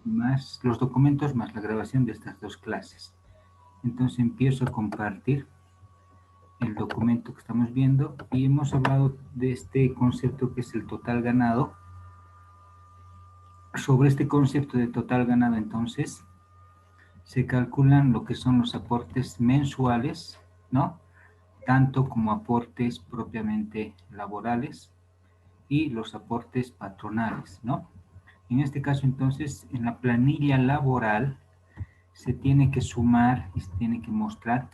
más los documentos más la grabación de estas dos clases. Entonces empiezo a compartir el documento que estamos viendo y hemos hablado de este concepto que es el total ganado. Sobre este concepto de total ganado, entonces, se calculan lo que son los aportes mensuales, ¿no? Tanto como aportes propiamente laborales y los aportes patronales, ¿no? En este caso, entonces, en la planilla laboral se tiene que sumar y se tiene que mostrar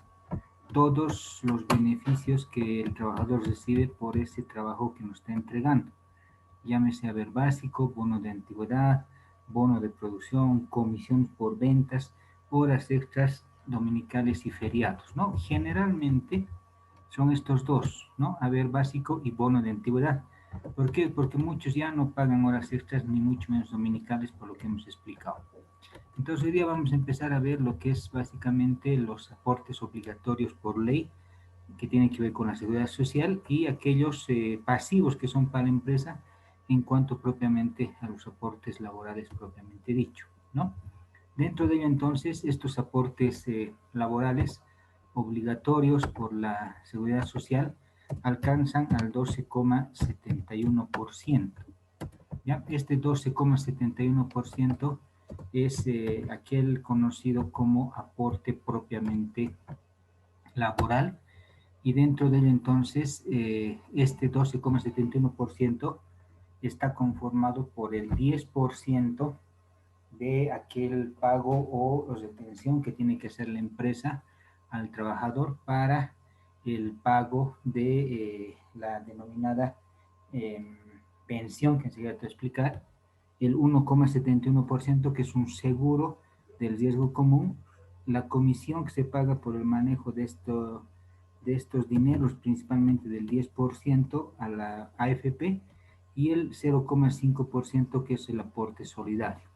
todos los beneficios que el trabajador recibe por ese trabajo que nos está entregando. Llámese haber básico, bono de antigüedad, bono de producción, comisión por ventas, horas extras dominicales y feriados, ¿no? Generalmente son estos dos, ¿no? Haber básico y bono de antigüedad. ¿Por qué? Porque muchos ya no pagan horas extras ni mucho menos dominicales por lo que hemos explicado. Entonces hoy día vamos a empezar a ver lo que es básicamente los aportes obligatorios por ley que tienen que ver con la seguridad social y aquellos pasivos que son para la empresa en cuanto propiamente a los aportes laborales propiamente dicho, ¿no? Dentro de ello entonces estos aportes laborales obligatorios por la seguridad social alcanzan al 12,71%. ¿Ya? Este 12,71% es aquel conocido como aporte propiamente laboral y dentro de ello entonces este 12,71% está conformado por el 10% de aquel pago o retención que tiene que hacer la empresa al trabajador para el pago de la denominada pensión que enseguida te voy a explicar, el 1,71% que es un seguro del riesgo común, la comisión que se paga por el manejo de estos dineros, principalmente del 10% a la AFP y el 0,5% que es el aporte solidario.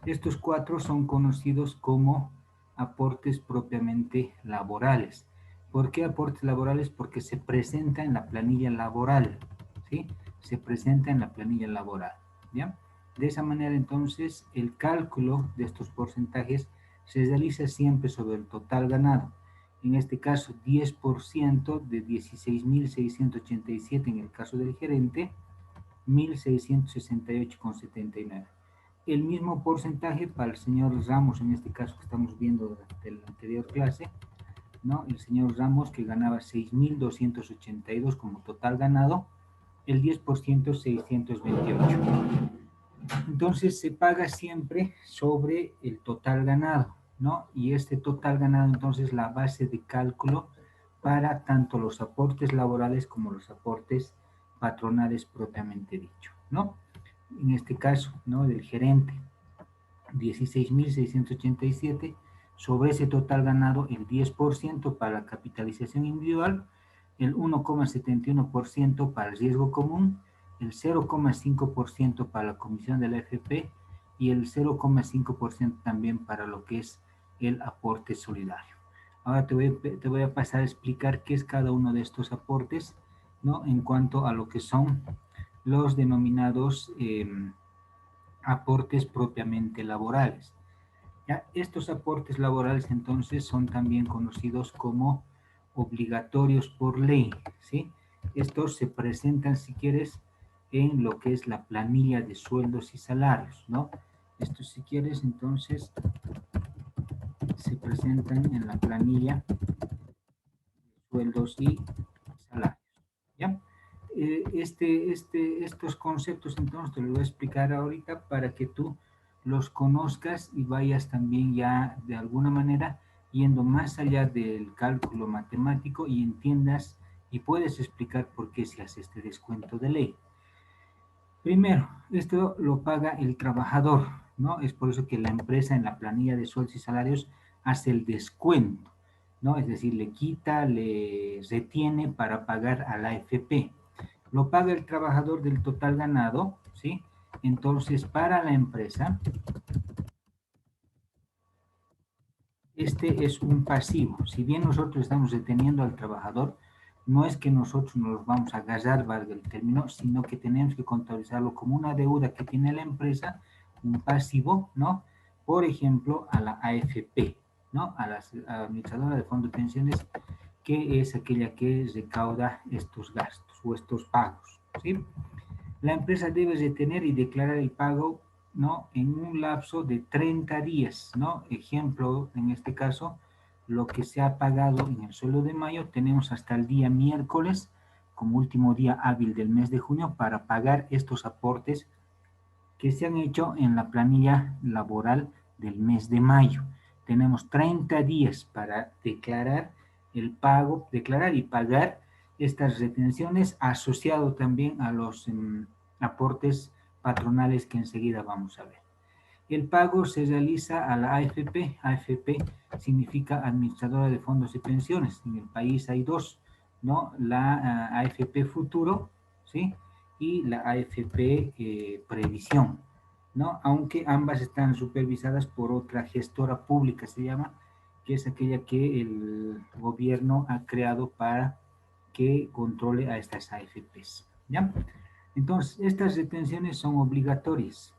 Estos cuatro son conocidos como aportes propiamente laborales. ¿Por qué aportes laborales? Porque se presenta en la planilla laboral, ¿sí? Se presenta en la planilla laboral, ¿ya? De esa manera, entonces, el cálculo de estos porcentajes se realiza siempre sobre el total ganado. En este caso, 10% de 16.687 en el caso del gerente, 1.668,79. El mismo porcentaje para el señor Ramos, en este caso que estamos viendo de la anterior clase, ¿no? El señor Ramos que ganaba 6.282 como total ganado, el 10% 628. Entonces se paga siempre sobre el total ganado, ¿no? Y este total ganado entonces la base de cálculo para tanto los aportes laborales como los aportes patronales propiamente dicho, ¿no? En este caso, ¿no? Del gerente, 16.687, sobre ese total ganado el 10% para la capitalización individual, el 1,71% para el riesgo común, el 0,5% para la comisión de la AFP y el 0,5% también para lo que es el aporte solidario. Ahora te voy a pasar a explicar qué es cada uno de estos aportes, ¿no? En cuanto a lo que son los denominados aportes propiamente laborales. ¿Ya? Estos aportes laborales entonces son también conocidos como obligatorios por ley, ¿sí? Estos se presentan, si quieres, en lo que es la planilla de sueldos y salarios, ¿no? Estos, si quieres, entonces se presentan en la planilla de sueldos y salarios, ¿ya? Estos conceptos entonces te los voy a explicar ahorita para que tú los conozcas y vayas también ya de alguna manera yendo más allá del cálculo matemático y entiendas y puedes explicar por qué se hace este descuento de ley. Primero, esto lo paga el trabajador, ¿no? Es por eso que la empresa en la planilla de sueldos y salarios hace el descuento, ¿no? Es decir, le quita, le retiene para pagar a la AFP. Lo paga el trabajador del total ganado, ¿sí? Entonces, para la empresa, este es un pasivo. Si bien nosotros estamos deteniendo al trabajador, no es que nosotros nos vamos a agarrar, valga el término, sino que tenemos que contabilizarlo como una deuda que tiene la empresa un pasivo, ¿no? Por ejemplo, a la AFP, ¿no? A la administradora de fondos de pensiones, que es aquella que recauda estos gastos o estos pagos, ¿sí? La empresa debe retener y declarar el pago, ¿no? En un lapso de 30 días, ¿no? Ejemplo, en este caso, lo que se ha pagado en el sueldo de mayo, tenemos hasta el día miércoles como último día hábil del mes de junio para pagar estos aportes que se han hecho en la planilla laboral del mes de mayo. Tenemos 30 días para declarar el pago, declarar y pagar estas retenciones, asociado también a los aportes patronales que enseguida vamos a ver. El pago se realiza a la AFP. AFP significa Administradora de Fondos de Pensiones. En el país hay dos, ¿no? La AFP Futuro, ¿sí? Y la AFP Previsión, ¿no? Aunque ambas están supervisadas por otra gestora pública, se llama, que es aquella que el gobierno ha creado para que controle a estas AFPs, ¿ya? Entonces, estas retenciones son obligatorias.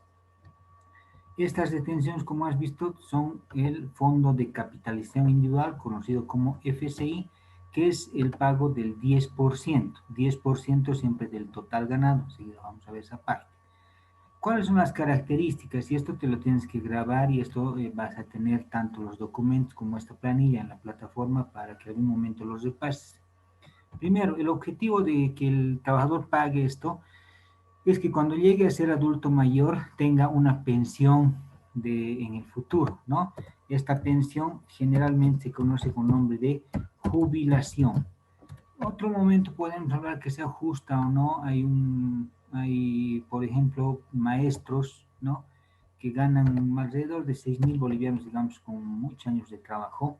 Estas retenciones, como has visto, son el Fondo de Capitalización Individual, conocido como FCI, que es el pago del 10%, 10% siempre del total ganado. Enseguida vamos a ver esa parte. ¿Cuáles son las características? Y esto te lo tienes que grabar y esto vas a tener tanto los documentos como esta planilla en la plataforma para que en algún momento los repases. Primero, el objetivo de que el trabajador pague esto es que cuando llegue a ser adulto mayor tenga una pensión en el futuro, ¿no? Esta pensión generalmente se conoce con nombre de jubilación. Otro momento podemos hablar que sea justa o no. Hay, por ejemplo, maestros, ¿no? Que ganan alrededor de 6.000 bolivianos, digamos, con muchos años de trabajo.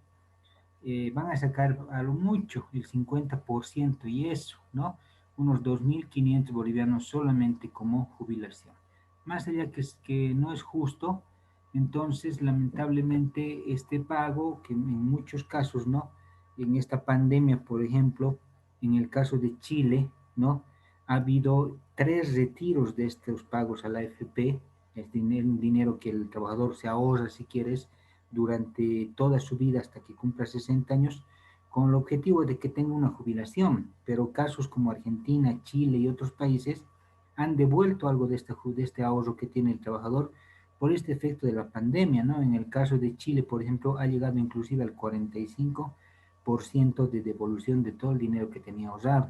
Van a sacar a lo mucho el 50% y eso, ¿no? Unos 2.500 bolivianos solamente como jubilación. Más allá que no es justo, entonces lamentablemente este pago, que en muchos casos, ¿no? En esta pandemia, por ejemplo, en el caso de Chile, ¿no? Ha habido 3 retiros de estos pagos a la AFP, es un dinero que el trabajador se ahorra, si quieres, durante toda su vida hasta que cumpla 60 años, con el objetivo de que tenga una jubilación. Pero casos como Argentina, Chile y otros países han devuelto algo de este ahorro que tiene el trabajador por este efecto de la pandemia, ¿no? En el caso de Chile, por ejemplo, ha llegado inclusive al 45% de devolución de todo el dinero que tenía ahorrado.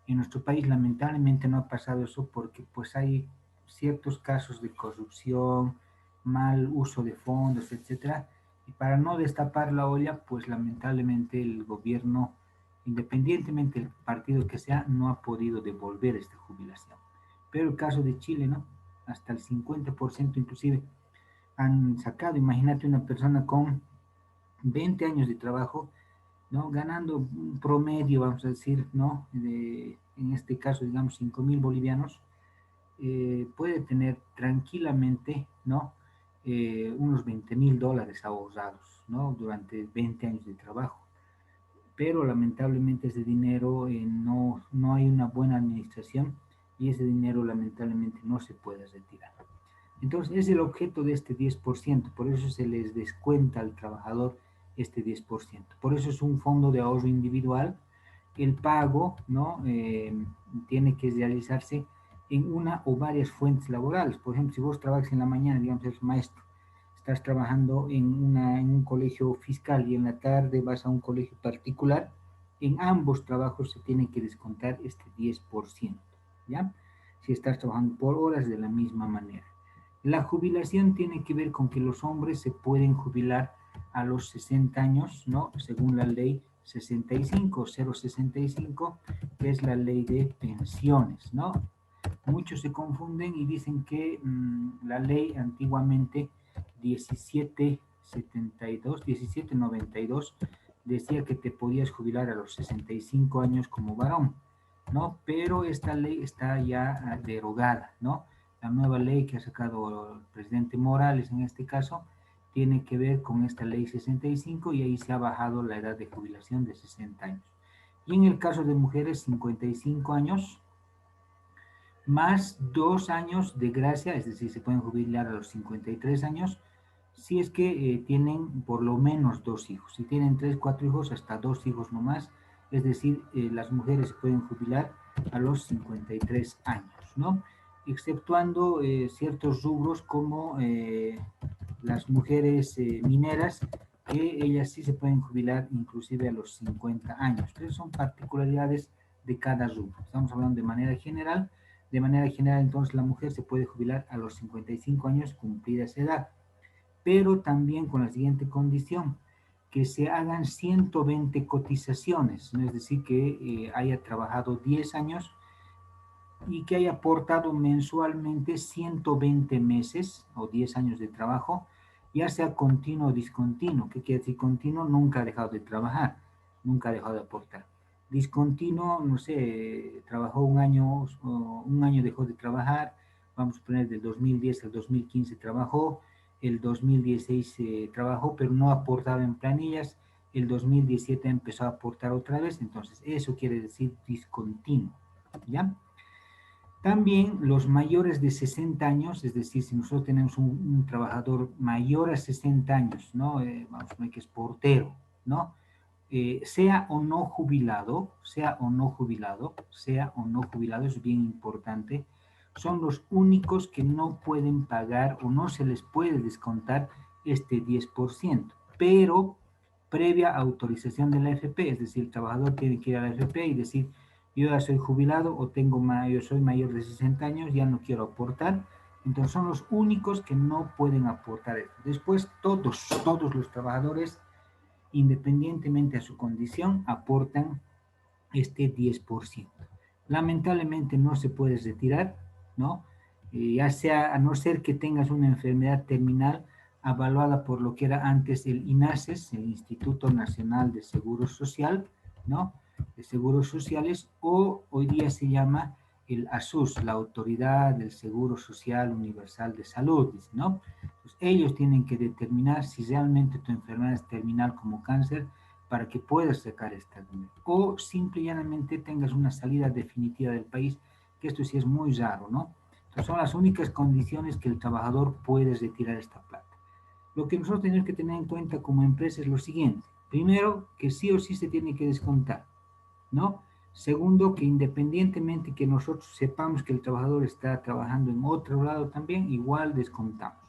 En nuestro país lamentablemente no ha pasado eso porque pues hay ciertos casos de corrupción, mal uso de fondos, etcétera, y para no destapar la olla, pues lamentablemente el gobierno, independientemente del partido que sea, no ha podido devolver esta jubilación. Pero el caso de Chile, ¿no? Hasta el 50% inclusive han sacado. Imagínate una persona con 20 años de trabajo, ¿no? Ganando un promedio, vamos a decir, ¿no? En este caso, digamos, 5.000 bolivianos, puede tener tranquilamente, ¿no? Unos 20.000 dólares ahorrados, ¿no? Durante 20 años de trabajo. Pero lamentablemente ese dinero no hay una buena administración y ese dinero lamentablemente no se puede retirar. Entonces es el objeto de este 10%, por eso se les descuenta al trabajador este 10%. Por eso es un fondo de ahorro individual. El pago, ¿no? Tiene que realizarse en una o varias fuentes laborales. Por ejemplo, si vos trabajas en la mañana, digamos, eres maestro, estás trabajando en un colegio fiscal y en la tarde vas a un colegio particular, en ambos trabajos se tiene que descontar este 10%, ¿ya? Si estás trabajando por horas de la misma manera. La jubilación tiene que ver con que los hombres se pueden jubilar a los 60 años, ¿no? Según la ley 65, 065, que es la ley de pensiones, ¿no? Muchos se confunden y dicen que la ley antiguamente 1772, 1792 decía que te podías jubilar a los 65 años como varón, ¿no? Pero esta ley está ya derogada, ¿no? La nueva ley que ha sacado el presidente Morales en este caso tiene que ver con esta ley 65 y ahí se ha bajado la edad de jubilación de 60 años. Y en el caso de mujeres 55 años más 2 años de gracia, es decir, se pueden jubilar a los 53 años, si es que tienen por lo menos 2 hijos. Si tienen 3, 4 hijos, hasta 2 hijos nomás, es decir, las mujeres se pueden jubilar a los 53 años, ¿no? Exceptuando ciertos rubros como las mujeres mineras, que ellas sí se pueden jubilar inclusive a los 50 años. Pero son particularidades de cada rubro. Estamos hablando de manera general. De manera general, entonces, la mujer se puede jubilar a los 55 años cumplida esa edad, pero también con la siguiente condición, que se hagan 120 cotizaciones, ¿no? Es decir, que haya trabajado 10 años y que haya aportado mensualmente 120 meses o 10 años de trabajo, ya sea continuo o discontinuo. ¿Qué quiere decir continuo? Nunca ha dejado de trabajar, nunca ha dejado de aportar. Discontinuo, no sé, trabajó un año dejó de trabajar, vamos a poner del 2010 al 2015 trabajó, el 2016 trabajó, pero no aportaba en planillas, el 2017 empezó a aportar otra vez, entonces eso quiere decir discontinuo, ¿ya? También los mayores de 60 años, es decir, si nosotros tenemos un trabajador mayor a 60 años, ¿no? Vamos a poner que es portero, ¿no? Sea o no jubilado, sea o no jubilado, sea o no jubilado, es bien importante, son los únicos que no pueden pagar o no se les puede descontar este 10%, pero previa autorización de la AFP, es decir, el trabajador tiene que ir a la AFP y decir, yo ya soy jubilado o yo soy mayor de 60 años, ya no quiero aportar. Entonces son los únicos que no pueden aportar esto. Después todos los trabajadores, independientemente a su condición, aportan este 10%. Lamentablemente no se puede retirar, ¿no? Ya sea a no ser que tengas una enfermedad terminal avaluada por lo que era antes el INASES, el Instituto Nacional de Seguro Social, ¿no? De Seguros Sociales, o hoy día se llama el ASUS, la Autoridad del Seguro Social Universal de Salud, ¿no? Pues ellos tienen que determinar si realmente tu enfermedad es terminal como cáncer para que puedas sacar esta dinero. O simple y llanamente tengas una salida definitiva del país, que esto sí es muy raro, ¿no? Entonces son las únicas condiciones que el trabajador puede retirar esta plata. Lo que nosotros tenemos que tener en cuenta como empresa es lo siguiente. Primero, que sí o sí se tiene que descontar, ¿no? Segundo, que independientemente que nosotros sepamos que el trabajador está trabajando en otro lado también, igual descontamos.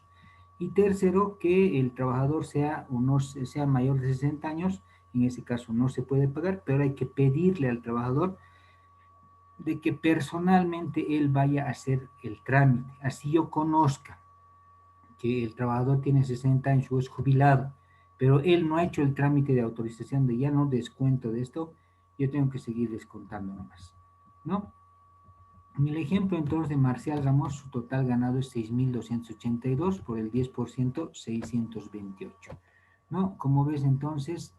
Y tercero, que el trabajador sea, o no, sea mayor de 60 años, en ese caso no se puede pagar, pero hay que pedirle al trabajador de que personalmente él vaya a hacer el trámite. Así yo conozca que el trabajador tiene 60 años o es jubilado, pero él no ha hecho el trámite de autorización de ya no descuento de esto, yo tengo que seguir descontando nomás, ¿no? En el ejemplo entonces de Marcial Ramos, su total ganado es 6.282 por el 10%, 628, ¿no? Como ves entonces,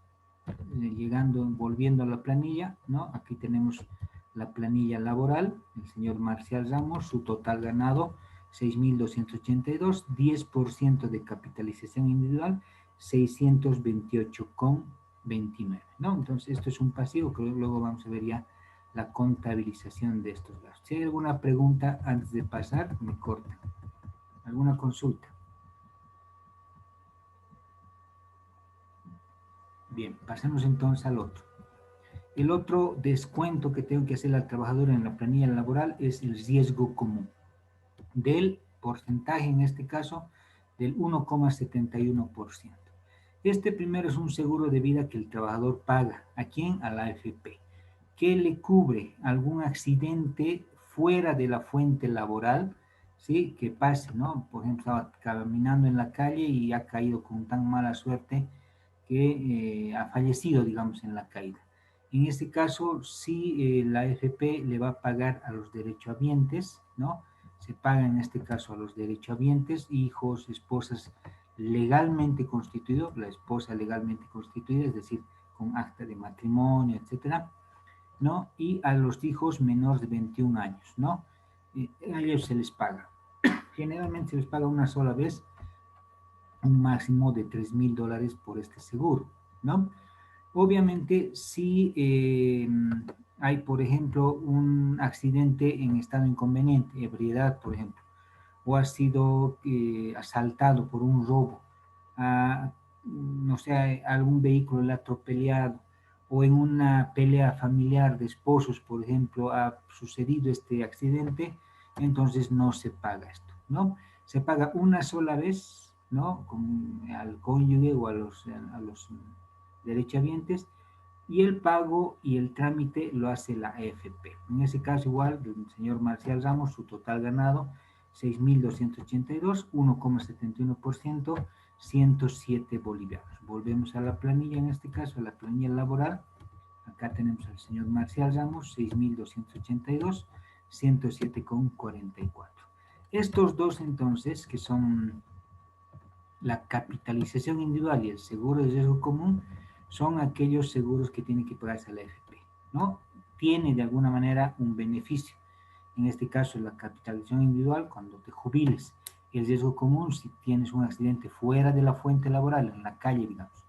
volviendo a la planilla, ¿no? Aquí tenemos la planilla laboral, el señor Marcial Ramos, su total ganado 6.282, 10% de capitalización individual, 628,29, ¿no? Entonces esto es un pasivo que luego vamos a ver ya la contabilización de estos gastos. Si hay alguna pregunta antes de pasar, me cortan. ¿Alguna consulta? Bien, pasemos entonces al otro. El otro descuento que tengo que hacer al trabajador en la planilla laboral es el riesgo común, del porcentaje, en este caso, del 1,71%. Este primero es un seguro de vida que el trabajador paga. ¿A quién? A la AFP. Que le cubre algún accidente fuera de la fuente laboral, ¿sí? Que pase, ¿no? Por ejemplo, estaba caminando en la calle y ha caído con tan mala suerte que ha fallecido, digamos, en la caída. En este caso, sí, la AFP le va a pagar a los derechohabientes, ¿no? Se paga en este caso a los derechohabientes, hijos, esposas legalmente constituidos, la esposa legalmente constituida, es decir, con acta de matrimonio, etcétera, ¿no? Y a los hijos menores de 21 años, ¿no? A ellos se les paga. Generalmente se les paga una sola vez un máximo de $3,000 por este seguro, ¿no? Obviamente, si hay, por ejemplo, un accidente en estado inconveniente, ebriedad, por ejemplo, o ha sido asaltado por un robo, no sé, algún vehículo le ha atropellado, o en una pelea familiar de esposos, por ejemplo, ha sucedido este accidente, entonces no se paga esto, ¿no? Se paga una sola vez, ¿no? Al cónyuge o a los derechohabientes, y el pago y el trámite lo hace la AFP. En ese caso, igual, el señor Marcial Ramos, su total ganado, 6.282, 1,71%, 107 bolivianos. Volvemos a la planilla, en este caso, a la planilla laboral. Acá tenemos al señor Marcial Ramos, 6.282, 107,44. Estos dos, entonces, que son la capitalización individual y el seguro de riesgo común, son aquellos seguros que tiene que pagarse a la AFP, ¿no? Tiene de alguna manera un beneficio. En este caso, la capitalización individual, cuando te jubiles. El riesgo común, si tienes un accidente fuera de la fuente laboral, en la calle, digamos.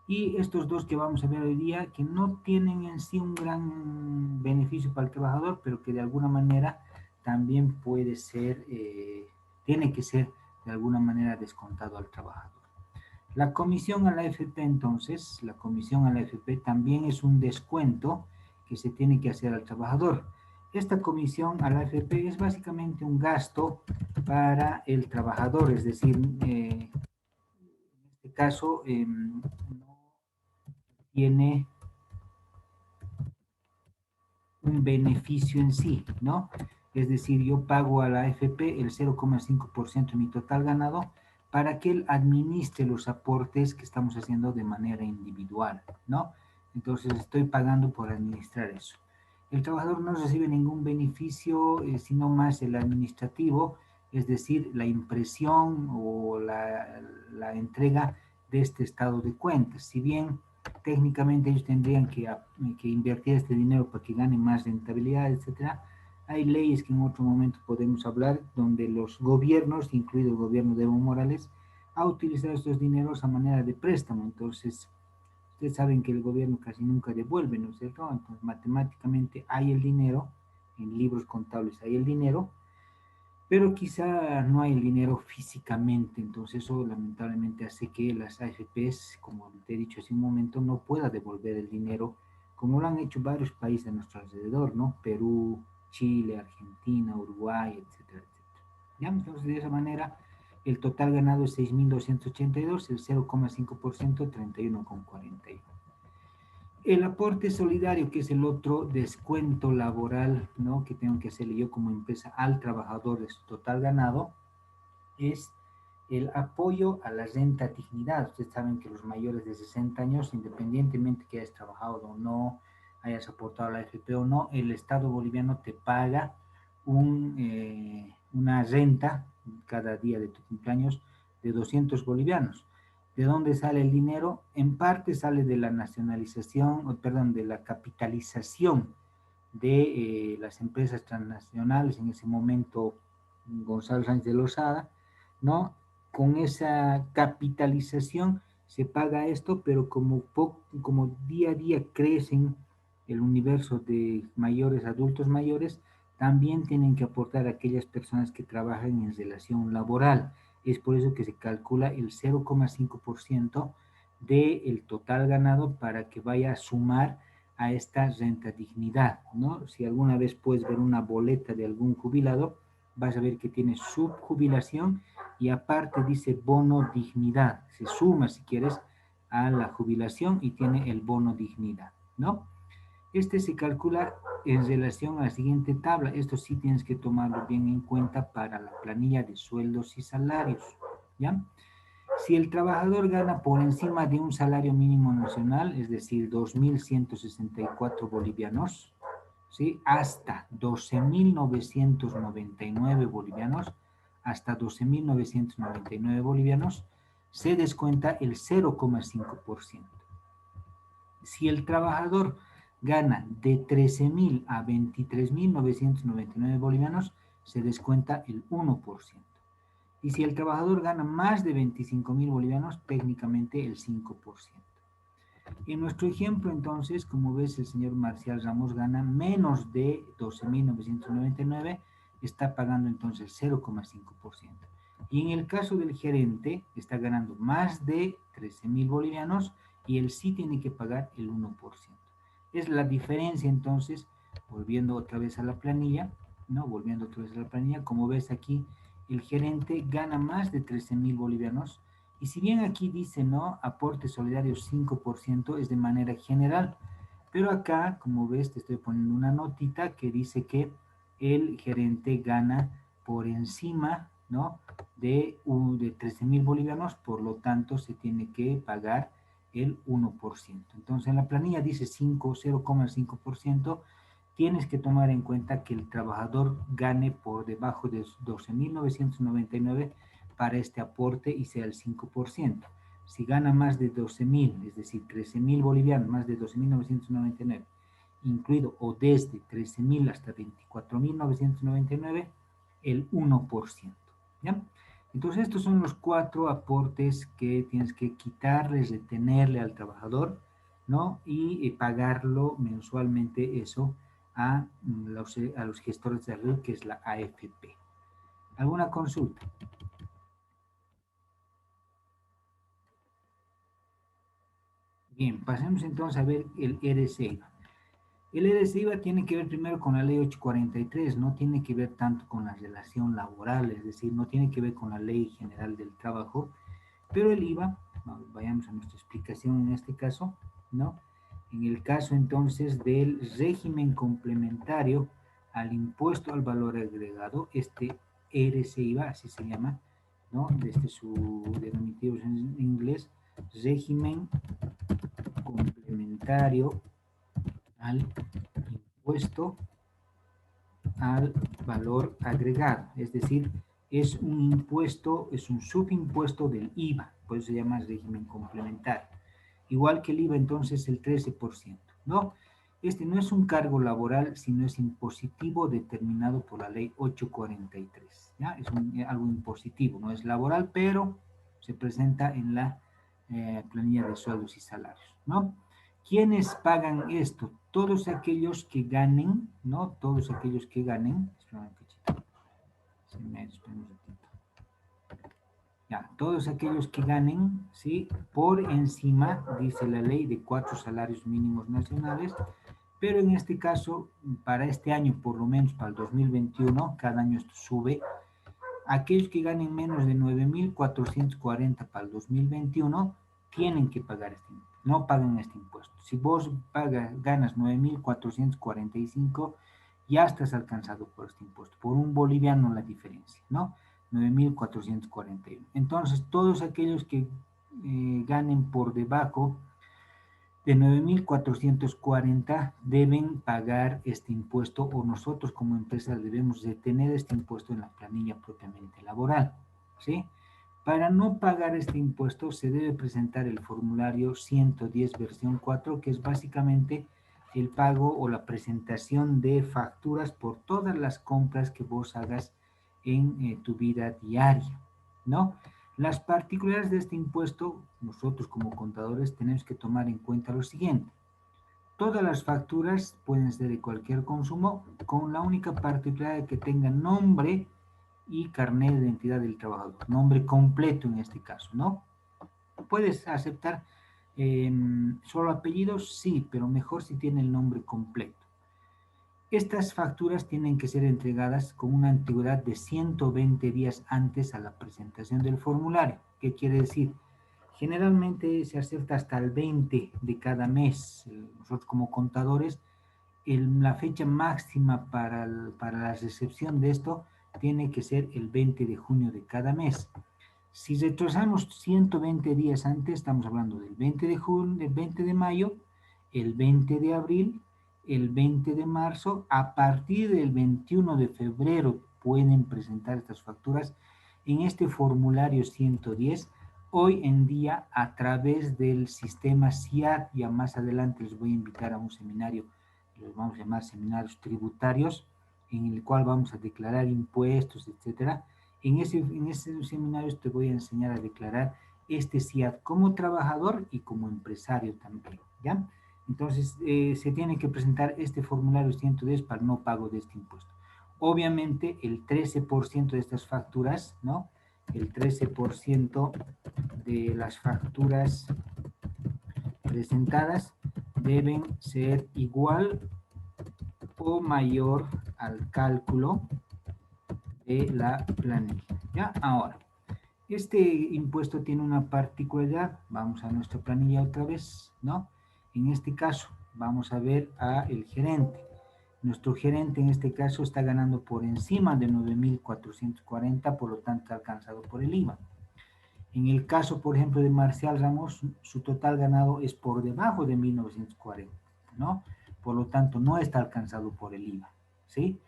Y estos dos que vamos a ver hoy día, que no tienen en sí un gran beneficio para el trabajador, pero que de alguna manera también puede ser, tiene que ser de alguna manera descontado al trabajador. La comisión a la AFP, entonces, la comisión a la AFP también es un descuento que se tiene que hacer al trabajador. Esta comisión a la AFP es básicamente un gasto para el trabajador, es decir, en este caso no tiene un beneficio en sí, ¿no? Es decir, yo pago a la AFP el 0,5% de mi total ganado para que él administre los aportes que estamos haciendo de manera individual, ¿no? Entonces estoy pagando por administrar eso. El trabajador no recibe ningún beneficio, sino más el administrativo, es decir, la impresión o la entrega de este estado de cuentas. Si bien técnicamente ellos tendrían que invertir este dinero para que ganen más rentabilidad, etcétera. Hay leyes que en otro momento podemos hablar donde los gobiernos, incluido el gobierno de Evo Morales, ha utilizado estos dineros a manera de préstamo. Entonces, ustedes saben que el gobierno casi nunca devuelve, ¿no es cierto? Entonces, matemáticamente hay el dinero, en libros contables hay el dinero, pero quizá no hay el dinero físicamente, entonces eso lamentablemente hace que las AFPs, como te he dicho hace un momento, no pueda devolver el dinero, como lo han hecho varios países a nuestro alrededor, ¿no? Perú, Chile, Argentina, Uruguay, etcétera, etcétera. ¿Ya? Entonces de esa manera el total ganado es 6.282, el 0,5%, 31,41. El aporte solidario, que es el otro descuento laboral, ¿no? Que tengo que hacerle yo como empresa al trabajador de su total ganado, es el apoyo a la renta dignidad. Ustedes saben que los mayores de 60 años, independientemente que hayas trabajado o no, hayas aportado a la AFP o no, el Estado boliviano te paga una renta cada día de tu cumpleaños de 200 bolivianos. ¿De dónde sale el dinero? En parte sale de la nacionalización, perdón, de la capitalización de las empresas transnacionales, en ese momento Gonzalo Sánchez de Lozada, ¿no? Con esa capitalización se paga esto, pero como día a día crecen el universo de mayores, adultos mayores, también tienen que aportar aquellas personas que trabajan en relación laboral. Es por eso que se calcula el 0,5% del total ganado para que vaya a sumar a esta renta dignidad, ¿no? Si alguna vez puedes ver una boleta de algún jubilado, vas a ver que tiene subjubilación y aparte dice bono dignidad. Se suma, si quieres, a la jubilación y tiene el bono dignidad, ¿no? Este se calcula en relación a la siguiente tabla. Esto sí tienes que tomarlo bien en cuenta para la planilla de sueldos y salarios, ¿ya? Si el trabajador gana por encima de un salario mínimo nacional, es decir, 2.164 bolivianos, ¿sí? Hasta 12.999 bolivianos, hasta 12.999 bolivianos, se descuenta el 0,5%. Si el trabajador gana de 13.000 a 23.999 bolivianos, se descuenta el 1%. Y si el trabajador gana más de 25.000 bolivianos, técnicamente el 5%. En nuestro ejemplo, entonces, como ves, el señor Marcial Ramos gana menos de 12.999, está pagando entonces 0,5%. Y en el caso del gerente, está ganando más de 13.000 bolivianos y él sí tiene que pagar el 1%. Es la diferencia entonces, volviendo otra vez a la planilla, ¿no? Volviendo otra vez a la planilla, como ves aquí, el gerente gana más de 13.000 bolivianos. Y si bien aquí dice, ¿no? Aporte solidario 5%, es de manera general. Pero acá, como ves, te estoy poniendo una notita que dice que el gerente gana por encima, ¿no? De 13.000 bolivianos, por lo tanto se tiene que pagar el 1%. Entonces en la planilla dice 0,5%, tienes que tomar en cuenta que el trabajador gane por debajo de 12.999 para este aporte y sea el 5%. Si gana más de 12.000, es decir, 13.000 bolivianos, más de 12.999, incluido o desde 13.000 hasta 24.999, el 1%. ¿Ya? Entonces estos son los 4 aportes que tienes que quitarles, retenerle al trabajador, ¿no? Y pagarlo mensualmente eso a los gestores de red, que es la AFP. ¿Alguna consulta? Bien, pasemos entonces a ver el ERC-IVA. El ERC-IVA tiene que ver primero con la ley 843, no tiene que ver tanto con la relación laboral, es decir, no tiene que ver con la ley general del trabajo, pero el IVA, vayamos a nuestra explicación en este caso, ¿no? En el caso entonces del régimen complementario al impuesto al valor agregado, este ERC-IVA, así se llama, ¿no? Desde su denominativo en inglés, régimen complementario al impuesto al valor agregado, es decir, es un impuesto, es un subimpuesto del IVA, por eso se llama régimen complementario. Igual que el IVA, entonces, el 13%, ¿no? Este no es un cargo laboral, sino es impositivo determinado por la ley 843, ¿ya? Es algo impositivo, no es laboral, pero se presenta en la planilla de sueldos y salarios, ¿no? ¿Quiénes pagan esto? Todos aquellos que ganen, ¿no? Todos aquellos que ganen, espera un cachito, espera un ratito. Ya, todos aquellos que ganen, ¿sí? Por encima, dice la ley, de 4 salarios mínimos nacionales, pero en este caso, para este año, por lo menos para el 2021, cada año esto sube. Aquellos que ganen menos de 9.440 para el 2021 tienen que pagar este impuesto, no pagan este impuesto. Si vos ganas 9.445, ya estás alcanzado por este impuesto, por un boliviano la diferencia, ¿no? 9.441. Entonces, todos aquellos que ganen por debajo de 9.440 deben pagar este impuesto, o nosotros como empresa debemos de tener este impuesto en la planilla propiamente laboral, ¿sí? Para no pagar este impuesto se debe presentar el formulario 110 versión 4, que es básicamente el pago o la presentación de facturas por todas las compras que vos hagas en tu vida diaria, ¿no? Las particularidades de este impuesto, nosotros como contadores tenemos que tomar en cuenta lo siguiente. Todas las facturas pueden ser de cualquier consumo, con la única particularidad de que tengan nombre y carnet de identidad del trabajador, nombre completo en este caso, ¿no? Puedes aceptar solo apellidos, sí, pero mejor si tiene el nombre completo. Estas facturas tienen que ser entregadas con una antigüedad de 120 días antes a la presentación del formulario. ¿Qué quiere decir? Generalmente se acepta hasta el 20 de cada mes. Nosotros como contadores, la fecha máxima para la recepción de esto tiene que ser el 20 de junio de cada mes. Si retrasamos 120 días antes, estamos hablando del 20 de junio, del 20 de mayo, el 20 de abril, el 20 de marzo. A partir del 21 de febrero pueden presentar estas facturas en este formulario 110. Hoy en día, a través del sistema SIAT, ya más adelante les voy a invitar a un seminario, los vamos a llamar seminarios tributarios, en el cual vamos a declarar impuestos, etcétera. En ese seminario te voy a enseñar a declarar este SIAD como trabajador y como empresario también, ¿ya? Entonces, se tiene que presentar este formulario 110 para el no pago de este impuesto. Obviamente, el 13% de estas facturas, ¿no? El 13% de las facturas presentadas deben ser igual o mayor al cálculo de la planilla. ¿Ya? Ahora, este impuesto tiene una particularidad. Vamos a nuestra planilla otra vez, ¿no? En este caso, vamos a ver a el gerente. Nuestro gerente en este caso está ganando por encima de 9.440, por lo tanto alcanzado por el IVA. En el caso, por ejemplo, de Marcial Ramos, su total ganado es por debajo de 1.940, ¿no? Por lo tanto, no está alcanzado por el IVA, ¿sí?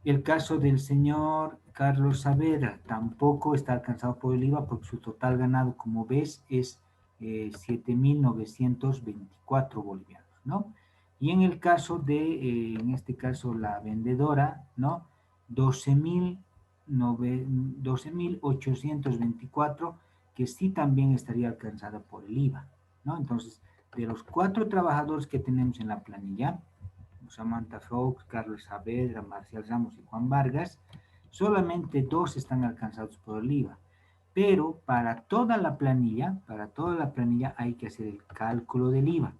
El caso del señor Carlos Saavedra tampoco está alcanzado por el IVA porque su total ganado, como ves, es 7.924 bolivianos, ¿no? Y en el caso de, en este caso, la vendedora, ¿no? 12.824, que sí también estaría alcanzada por el IVA, ¿no? Entonces, de los 4 trabajadores que tenemos en la planilla, Samantha Fox, Carlos Saavedra, Marcial Ramos y Juan Vargas, solamente 2 están alcanzados por el IVA. Pero para toda la planilla hay que hacer el cálculo del IVA.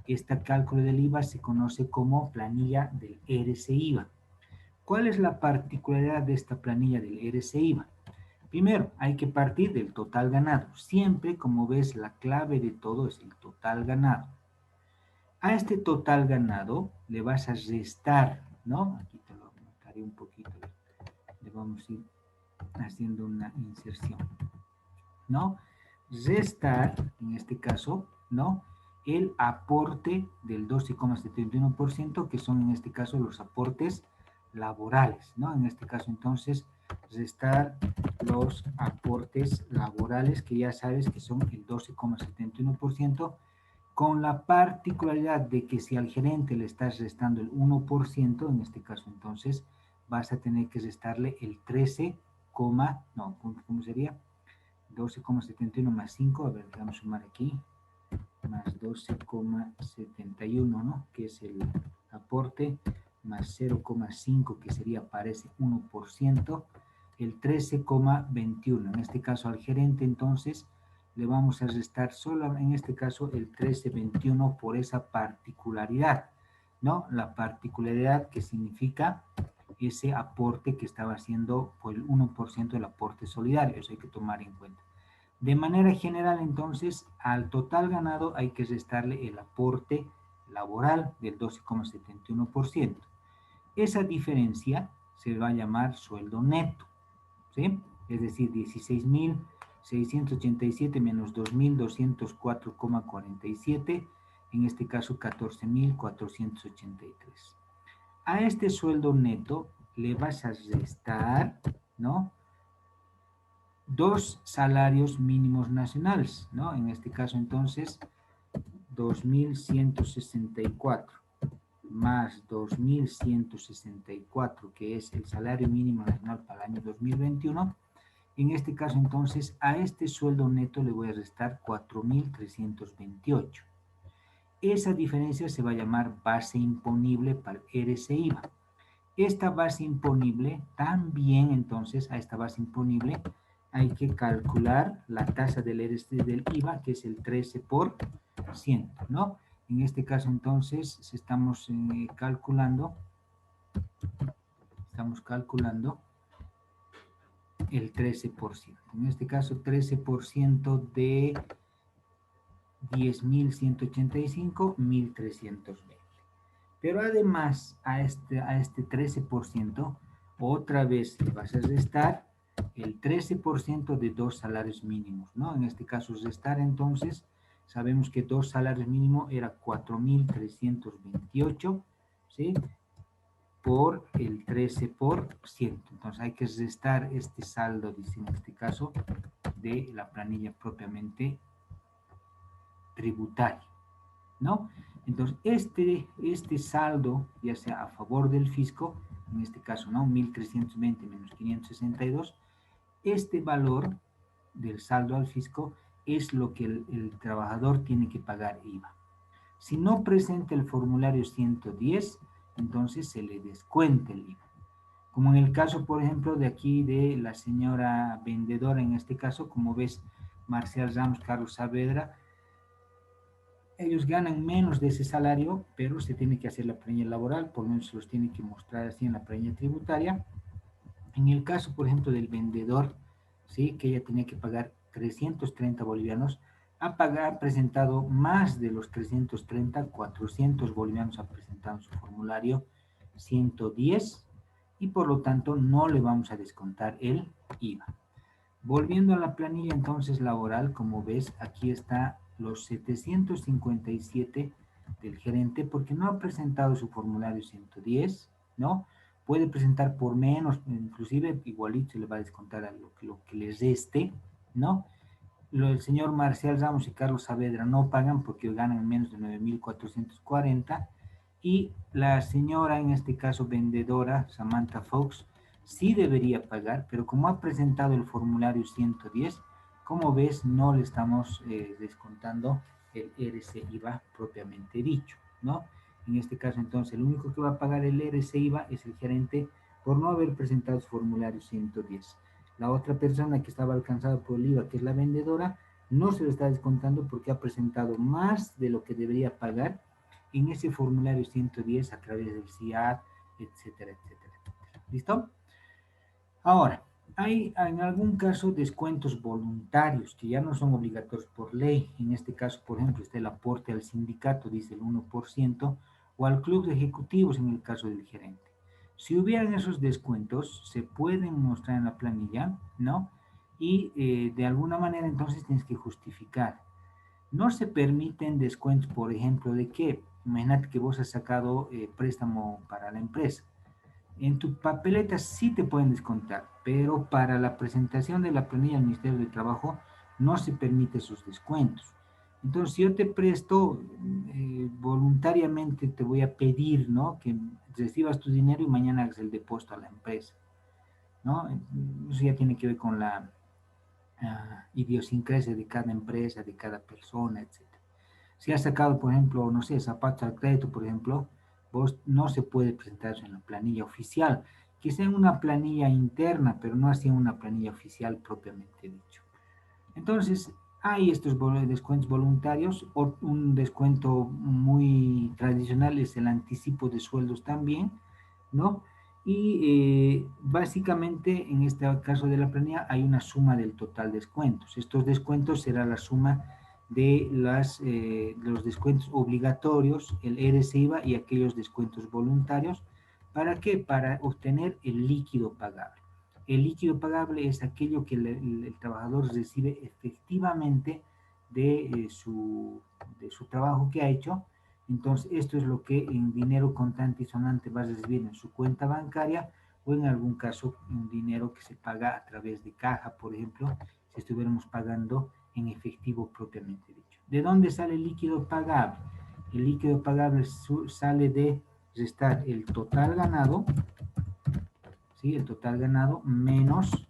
Este cálculo del IVA se conoce como planilla del RCIVA. ¿Cuál es la particularidad de esta planilla del RCIVA? Primero, hay que partir del total ganado. Siempre, como ves, la clave de todo es el total ganado. A este total ganado le vas a restar, ¿no? Aquí te lo anotaré un poquito. Le vamos a ir haciendo una inserción, ¿no? Restar, en este caso, ¿no? El aporte del 12,71%, que son en este caso los aportes laborales, ¿no? En este caso, entonces, restar los aportes laborales, que ya sabes que son el 12,71%, con la particularidad de que si al gerente le estás restando el 1%, en este caso entonces vas a tener que restarle el 13, no, ¿cómo sería? 12,71 más 5, a ver, vamos a sumar aquí, más 12,71, ¿no? Que es el aporte, más 0,5, que sería, parece 1%, el 13,21. En este caso al gerente, entonces, le vamos a restar solo, en este caso, el 13,21 por esa particularidad, ¿no? La particularidad que significa ese aporte que estaba haciendo por el 1% del aporte solidario. Eso hay que tomar en cuenta. De manera general, entonces, al total ganado hay que restarle el aporte laboral del 12,71%. Esa diferencia se va a llamar sueldo neto, ¿sí? Es decir, 16.687 menos 2.204,47, en este caso 14.483. A este sueldo neto le vas a restar, ¿no? 2 salarios mínimos nacionales, ¿no? En este caso, entonces, 2.164 más 2.164, que es el salario mínimo nacional para el año 2021. En este caso, entonces, a este sueldo neto le voy a restar 4.328. Esa diferencia se va a llamar base imponible para el RCIVA. Esta base imponible, también entonces a esta base imponible hay que calcular la tasa del IVA, que es el 13%, ¿no? En este caso entonces estamos calculando el 13%. En este caso 13% de 10.185, 1.320. Pero además a este 13%, otra vez le vas a restar el 13% de 2 salarios mínimos, ¿no? En este caso restar, entonces, sabemos que 2 salarios mínimos era 4.328, ¿sí? Por el 13%. Entonces hay que restar este saldo, dice en este caso, de la planilla propiamente tributaria, ¿no? Entonces, este saldo, ya sea a favor del fisco, en este caso, ¿no? 1.320 menos 562, este valor del saldo al fisco es lo que el trabajador tiene que pagar IVA. Si no presenta el formulario 110, entonces se le descuenta el IVA. Como en el caso, por ejemplo, de aquí de la señora vendedora, en este caso, como ves, Marcial Ramos, Carlos Saavedra, ellos ganan menos de ese salario, pero se tiene que hacer la planilla laboral, por lo menos se los tiene que mostrar así en la planilla tributaria. En el caso, por ejemplo, del vendedor, ¿sí? Que ella tenía que pagar 330 bolivianos, ha presentado más de los 330, 400 bolivianos ha presentado en su formulario 110 y por lo tanto no le vamos a descontar el IVA. Volviendo a la planilla entonces laboral, como ves, aquí está los 757 del gerente porque no ha presentado su formulario 110, ¿no? Puede presentar por menos, inclusive igualito se le va a descontar a lo que les reste, ¿no? El señor Marcial Ramos y Carlos Saavedra no pagan porque ganan menos de 9.440 y la señora, en este caso vendedora, Samantha Fox, sí debería pagar, pero como ha presentado el formulario 110, como ves, no le estamos descontando el RC IVA propiamente dicho, ¿no? En este caso, entonces, el único que va a pagar el RC IVA es el gerente por no haber presentado su formulario 110. La otra persona que estaba alcanzada por el IVA, que es la vendedora, no se le está descontando porque ha presentado más de lo que debería pagar en ese formulario 110 a través del CIAT, etcétera, etcétera, etcétera. ¿Listo? Ahora, hay en algún caso descuentos voluntarios que ya no son obligatorios por ley. En este caso, por ejemplo, está el aporte al sindicato, dice el 1%, o al club de ejecutivos en el caso del gerente. Si hubieran esos descuentos, se pueden mostrar en la planilla, ¿no? Y de alguna manera entonces tienes que justificar. No se permiten descuentos, por ejemplo, de qué. Imagínate que vos has sacado préstamo para la empresa. En tu papeleta sí te pueden descontar, pero para la presentación de la planilla del Ministerio de Trabajo no se permite esos descuentos. Entonces, si yo te presto, voluntariamente te voy a pedir, ¿no? Que recibas tu dinero y mañana hagas el depósito a la empresa, ¿no? Eso ya tiene que ver con la idiosincrasia de cada empresa, de cada persona, etcétera. Si has sacado, por ejemplo, no sé, zapatos al crédito, por ejemplo, vos no se puede presentar eso en la planilla oficial, quizá en una planilla interna, pero no así en una planilla oficial propiamente dicho. Entonces, hay estos descuentos voluntarios, o un descuento muy tradicional es el anticipo de sueldos también, ¿no? Y básicamente en este caso de la planilla hay una suma del total de descuentos. Estos descuentos será la suma de los descuentos obligatorios, el RCIVA y aquellos descuentos voluntarios. ¿Para qué? Para obtener el líquido pagable. El líquido pagable es aquello que el trabajador recibe efectivamente de, de su trabajo que ha hecho. Entonces, esto es lo que en dinero contante y sonante va a recibir en su cuenta bancaria o en algún caso un dinero que se paga a través de caja, por ejemplo, si estuviéramos pagando en efectivo propiamente dicho. ¿De dónde sale el líquido pagable? El líquido pagable sale de restar el total ganado, ¿sí? El total ganado menos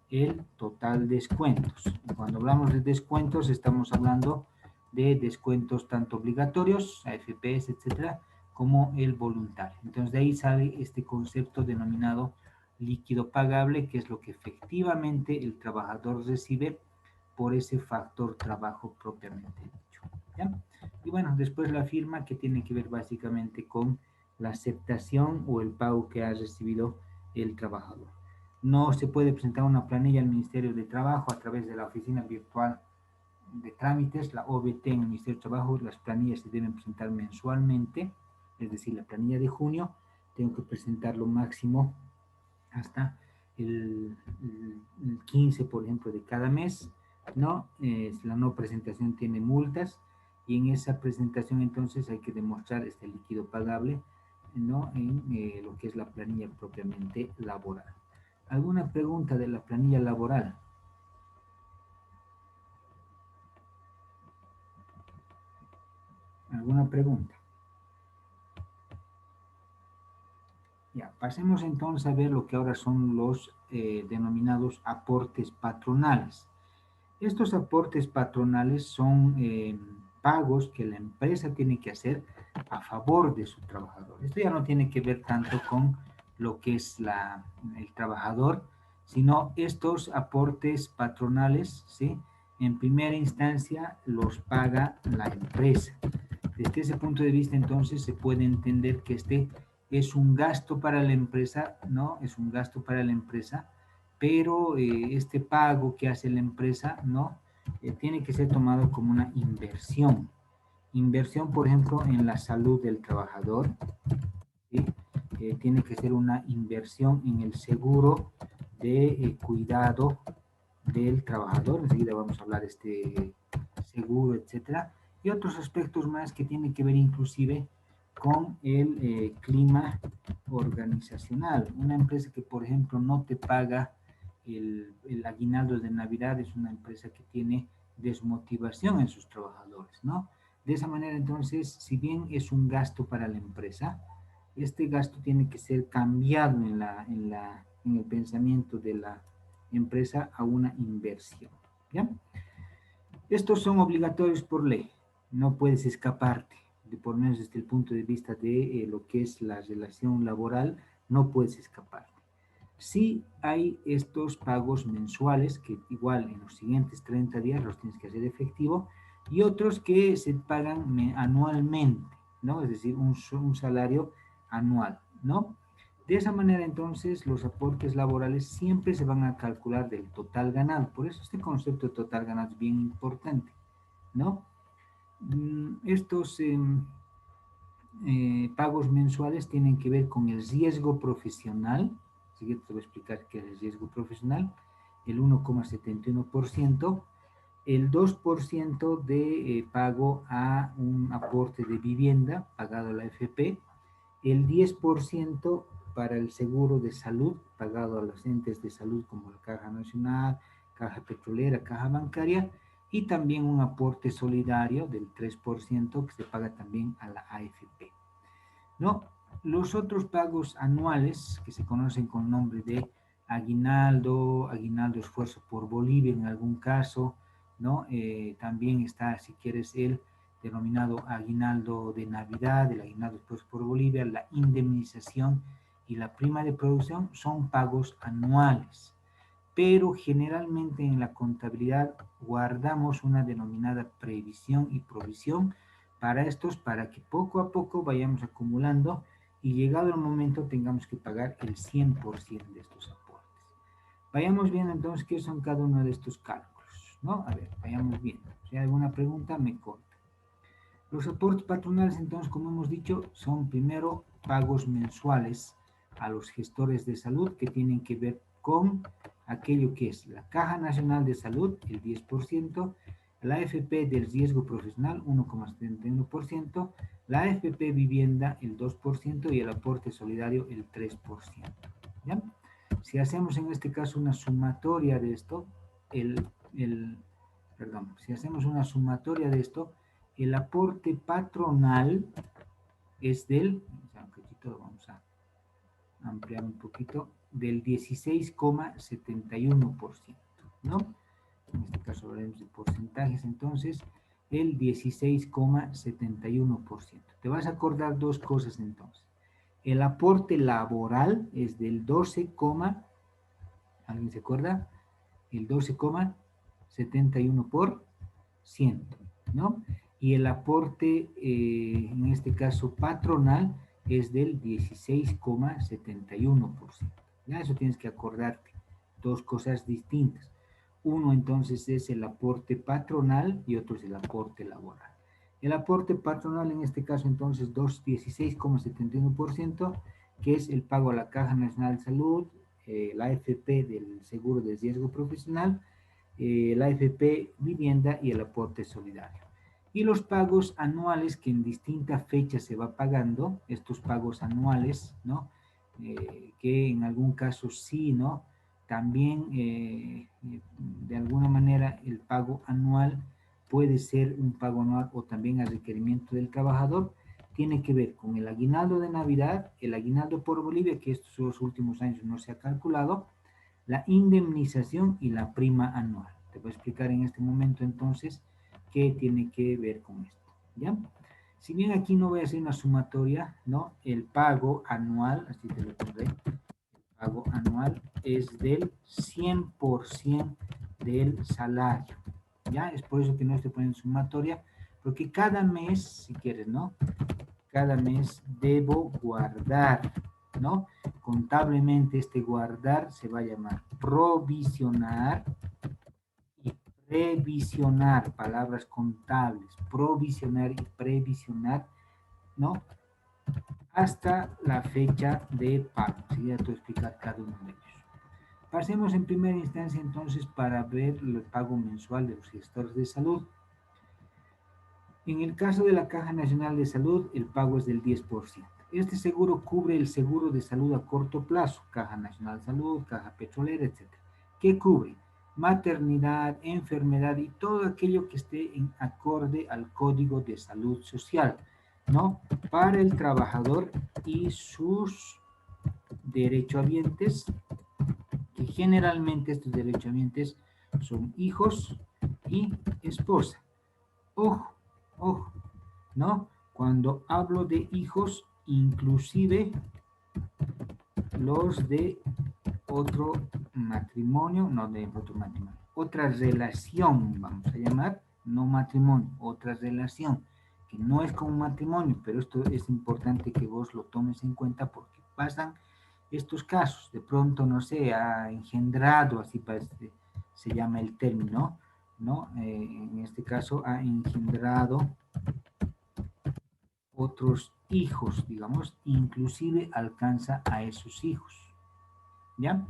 el total descuentos. Y cuando hablamos de descuentos, estamos hablando de descuentos tanto obligatorios, AFPs, etcétera, como el voluntario. Entonces, de ahí sale este concepto denominado líquido pagable, que es lo que efectivamente el trabajador recibe por ese factor trabajo propiamente dicho. ¿Ya? Y bueno, después la firma que tiene que ver básicamente con la aceptación o el pago que ha recibido el trabajador. No se puede presentar una planilla al Ministerio de Trabajo a través de la Oficina Virtual de Trámites, la OVT en el Ministerio de Trabajo. Las planillas se deben presentar mensualmente, es decir, la planilla de junio tengo que presentarlo máximo hasta el 15, por ejemplo, de cada mes, ¿no? La no presentación tiene multas y en esa presentación entonces hay que demostrar este líquido pagable, ¿no? En lo que es la planilla propiamente laboral. ¿Alguna pregunta de la planilla laboral? ¿Alguna pregunta? Ya, pasemos entonces a ver lo que ahora son los denominados aportes patronales. Estos aportes patronales son pagos que la empresa tiene que hacer a favor de su trabajador. Esto ya no tiene que ver tanto con lo que es el trabajador, sino estos aportes patronales, ¿sí? En primera instancia los paga la empresa. Desde ese punto de vista, entonces, se puede entender que este es un gasto para la empresa, ¿no? Es un gasto para la empresa, pero este pago que hace la empresa, ¿no? Tiene que ser tomado como una inversión. Inversión, por ejemplo, en la salud del trabajador, ¿sí? Tiene que ser una inversión en el seguro de cuidado del trabajador. Enseguida vamos a hablar de este seguro, etcétera. Y otros aspectos más que tienen que ver inclusive con el clima organizacional. Una empresa que, por ejemplo, no te paga el aguinaldo de Navidad es una empresa que tiene desmotivación en sus trabajadores, ¿no? De esa manera, entonces, si bien es un gasto para la empresa, este gasto tiene que ser cambiado en el pensamiento de la empresa a una inversión, ¿ya? Estos son obligatorios por ley, no puedes escaparte, por lo menos desde el punto de vista de lo que es la relación laboral, no puedes escaparte. Sí hay estos pagos mensuales que igual en los siguientes 30 días los tienes que hacer efectivo y otros que se pagan anualmente, ¿no? Es decir, un salario anual, ¿no? De esa manera, entonces, los aportes laborales siempre se van a calcular del total ganado. Por eso este concepto de total ganado es bien importante, ¿no? Estos pagos mensuales tienen que ver con el riesgo profesional. Así que te voy a explicar qué es el riesgo profesional. El 1,71%. El 2% de pago a un aporte de vivienda pagado a la AFP, el 10% para el seguro de salud pagado a los entes de salud como la Caja Nacional, Caja Petrolera, Caja Bancaria, y también un aporte solidario del 3% que se paga también a la AFP. ¿No? Los otros pagos anuales, que se conocen con nombre de aguinaldo, aguinaldo esfuerzo por Bolivia en algún caso, ¿no? También está, si quieres, el denominado aguinaldo de Navidad, el aguinaldo esfuerzo por Bolivia, la indemnización y la prima de producción son pagos anuales. Pero generalmente en la contabilidad guardamos una denominada previsión y provisión para estos, para que poco a poco vayamos acumulando y llegado el momento tengamos que pagar el 100% de estos aportes. Vayamos viendo entonces qué son cada uno de estos cálculos, ¿no? A ver, vayamos viendo. Si hay alguna pregunta, me corta. Los aportes patronales, entonces, como hemos dicho, son primero pagos mensuales a los gestores de salud que tienen que ver con aquello que es la Caja Nacional de Salud, el 10%, la AFP del riesgo profesional, 1,71%, la AFP vivienda, el 2% y el aporte solidario, el 3%. ¿Ya? Si hacemos en este caso una sumatoria de esto, si hacemos una sumatoria de esto, el aporte patronal es vamos a ampliar un poquito, del 16,71%, ¿no? En este caso hablaremos de porcentajes, entonces, el 16,71%. Te vas a acordar dos cosas entonces. El aporte laboral es del 12, ¿alguien se acuerda? El 12,71%, ¿no? Y el aporte, en este caso patronal, es del 16,71%. Ya eso tienes que acordarte, dos cosas distintas. Uno entonces es el aporte patronal y otro es el aporte laboral. El aporte patronal en este caso entonces 16,71%, que es el pago a la Caja Nacional de Salud, la AFP del Seguro de Riesgo Profesional, la AFP Vivienda y el aporte solidario. Y los pagos anuales que en distinta fecha se va pagando, estos pagos anuales, ¿no? Que en algún caso sí, ¿no? También de alguna manera el pago anual puede ser un pago anual o también a requerimiento del trabajador, tiene que ver con el aguinaldo de Navidad, el aguinaldo por Bolivia, que estos últimos años no se ha calculado, la indemnización y la prima anual. Te voy a explicar en este momento entonces qué tiene que ver con esto, ¿ya? Si bien aquí no voy a hacer una sumatoria, ¿no? El pago anual, así te lo pondré, el pago anual es del 100% del salario, ¿ya? Es por eso que no estoy poniendo sumatoria, porque cada mes, si quieres, ¿no? Cada mes debo guardar, ¿no? Contablemente este guardar se va a llamar provisionar y previsionar, palabras contables, provisionar y previsionar, ¿no? Hasta la fecha de pago. Así ya te voy a explicar cada uno de ellos. Pasemos en primera instancia entonces para ver el pago mensual de los gestores de salud. En el caso de la Caja Nacional de Salud, el pago es del 10%. Este seguro cubre el seguro de salud a corto plazo, Caja Nacional de Salud, Caja Petrolera, etc. ¿Qué cubre? Maternidad, enfermedad y todo aquello que esté en acorde al Código de Salud Social, ¿no? Para el trabajador y sus derechohabientes, que generalmente estos derechohabientes son hijos y esposa. Ojo, ojo, ¿no? Cuando hablo de hijos, inclusive los de otro matrimonio, no de otro matrimonio, otra relación, vamos a llamar, no matrimonio, otra relación, que no es como matrimonio, pero esto es importante que vos lo tomes en cuenta porque pasan estos casos, de pronto, no sé, ha engendrado, así parece, se llama el término, ¿no? En este caso ha engendrado otros hijos, digamos, inclusive alcanza a esos hijos, ¿ya?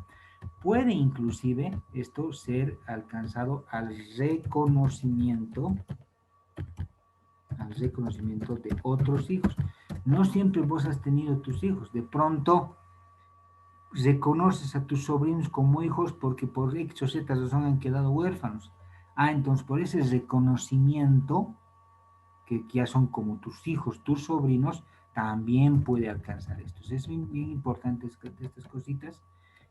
Puede inclusive esto ser alcanzado al reconocimiento de otros hijos. No siempre vos has tenido tus hijos, de pronto reconoces a tus sobrinos como hijos porque por X o Z razón han quedado huérfanos. Entonces por ese reconocimiento, que ya son como tus hijos, tus sobrinos, también puede alcanzar esto. Es bien, bien importante estas cositas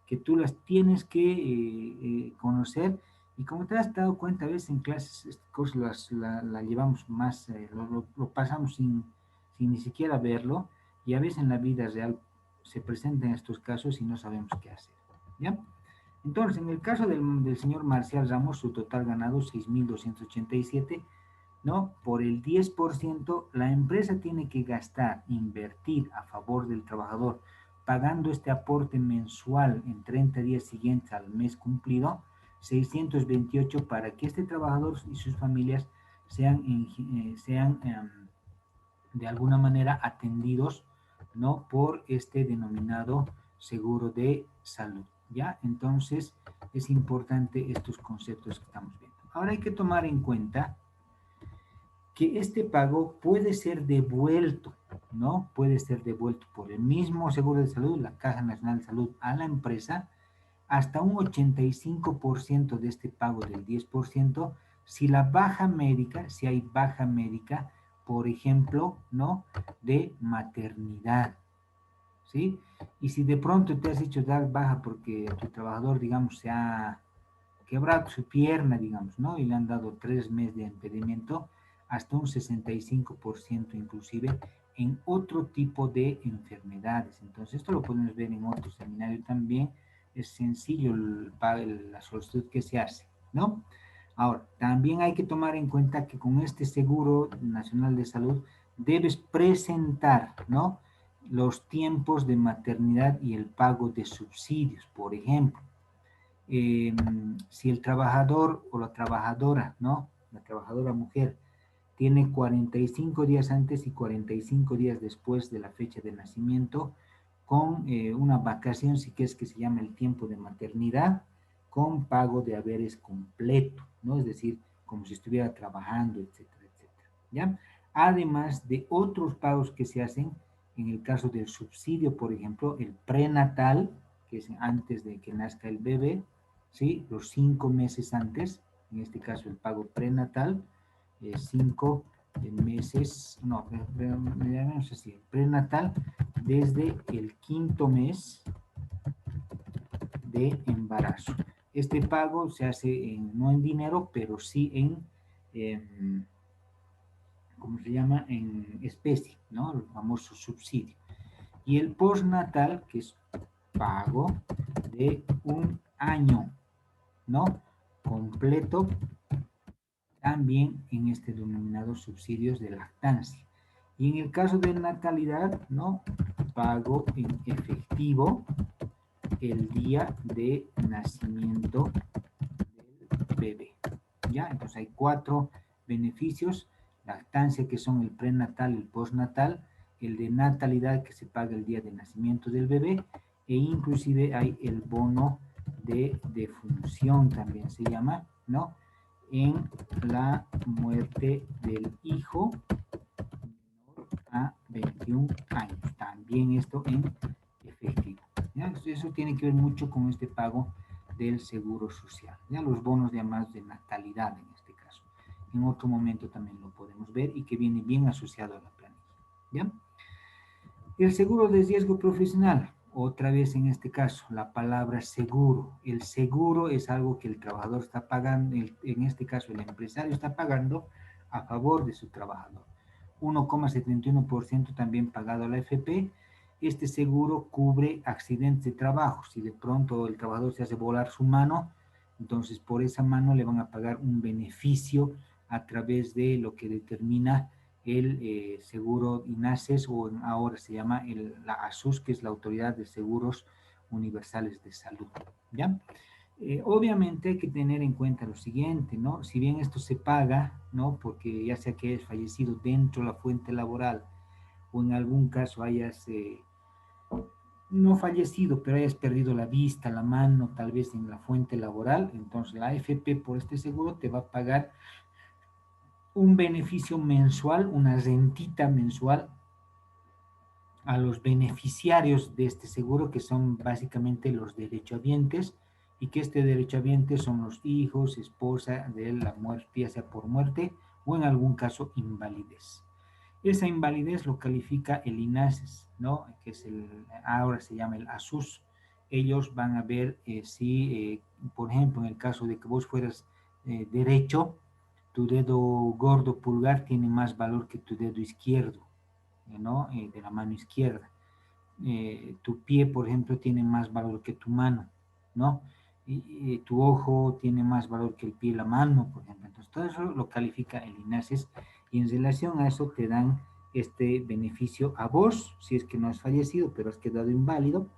que tú las tienes que conocer y como te has dado cuenta, a veces en clases estas cosas la llevamos más, lo pasamos sin ni siquiera verlo y a veces en la vida real se presentan estos casos y no sabemos qué hacer, ¿ya? Entonces, en el caso del señor Marcial Ramos, su total ganado 6.287, ¿no? Por el 10%, la empresa tiene que gastar, invertir a favor del trabajador, pagando este aporte mensual en 30 días siguientes al mes cumplido, 628 para que este trabajador y sus familias sean de alguna manera atendidos, ¿no? Por este denominado seguro de salud, ¿ya? Entonces, es importante estos conceptos que estamos viendo. Ahora hay que tomar en cuenta que este pago puede ser devuelto, ¿no? Puede ser devuelto por el mismo seguro de salud, la Caja Nacional de Salud, a la empresa, hasta un 85% de este pago del 10%, si la baja médica, si hay baja médica, por ejemplo, ¿no? De maternidad, ¿sí? Y si de pronto te has hecho dar baja porque tu trabajador, digamos, se ha quebrado su pierna, digamos, ¿no? Y le han dado 3 meses de impedimento, hasta un 65% inclusive en otro tipo de enfermedades. Entonces, esto lo podemos ver en otro seminario también. Es sencillo la solicitud que se hace, ¿no? Ahora, también hay que tomar en cuenta que con este Seguro Nacional de Salud debes presentar, ¿no? Los tiempos de maternidad y el pago de subsidios, por ejemplo. Si el trabajador o la trabajadora, ¿no? La trabajadora mujer tiene 45 días antes y 45 días después de la fecha de nacimiento, con una vacación, si quieres, que se llama el tiempo de maternidad, con pago de haberes completo, ¿no? Es decir, como si estuviera trabajando, etcétera, etcétera, ¿ya? Además de otros pagos que se hacen en el caso del subsidio, por ejemplo, el prenatal, que es antes de que nazca el bebé, ¿sí? Los 5 meses antes, en este caso el pago prenatal, 5 meses, no, digamos así, prenatal, desde el 5.º mes de embarazo. Este pago se hace no en dinero, pero sí ¿cómo se llama? En especie, ¿no? El famoso subsidio. Y el postnatal, que es pago de un año, ¿no? Completo, también en este denominado subsidios de lactancia. Y en el caso de natalidad, ¿no? Pago en efectivo el día de nacimiento del bebé. ¿Ya? Entonces hay 4 beneficios: lactancia, que son el prenatal, el postnatal, el de natalidad, que se paga el día de nacimiento del bebé, e inclusive hay el bono de defunción, también se llama, ¿no? En la muerte del hijo a 21 años. También esto en efectivo. ¿Ya? Eso tiene que ver mucho con este pago del seguro social. Ya los bonos llamados de natalidad en este caso. En otro momento también lo podemos ver y que viene bien asociado a la planilla. ¿Ya? El seguro de riesgo profesional. Otra vez en este caso, la palabra seguro. El seguro es algo que el trabajador está pagando, en este caso el empresario está pagando a favor de su trabajador. 1,71% también pagado a la AFP. Este seguro cubre accidentes de trabajo. Si de pronto el trabajador se hace volar su mano, entonces por esa mano le van a pagar un beneficio a través de lo que determina el seguro INASES, o ahora se llama la ASUS, que es la Autoridad de Seguros Universales de Salud. ¿Ya? Obviamente hay que tener en cuenta lo siguiente, ¿no? Si bien esto se paga, ¿no? Porque ya sea que hayas fallecido dentro de la fuente laboral o en algún caso hayas no fallecido, pero hayas perdido la vista, la mano, tal vez en la fuente laboral, entonces la AFP por este seguro te va a pagar un beneficio mensual, una rentita mensual a los beneficiarios de este seguro, que son básicamente los derechohabientes, y que este derechohabiente son los hijos, esposa de la muerte, ya sea por muerte o en algún caso invalidez. Esa invalidez lo califica el INASES, ¿no? Que es ahora se llama el ASUS. Ellos van a ver si, por ejemplo, en el caso de que vos fueras derecho, tu dedo gordo pulgar tiene más valor que tu dedo izquierdo, ¿no? De la mano izquierda. Tu pie, por ejemplo, tiene más valor que tu mano, ¿no? Y tu ojo tiene más valor que el pie y la mano, por ejemplo. Entonces, todo eso lo califica el INASES, y en relación a eso te dan este beneficio a vos, si es que no has fallecido, pero has quedado inválido,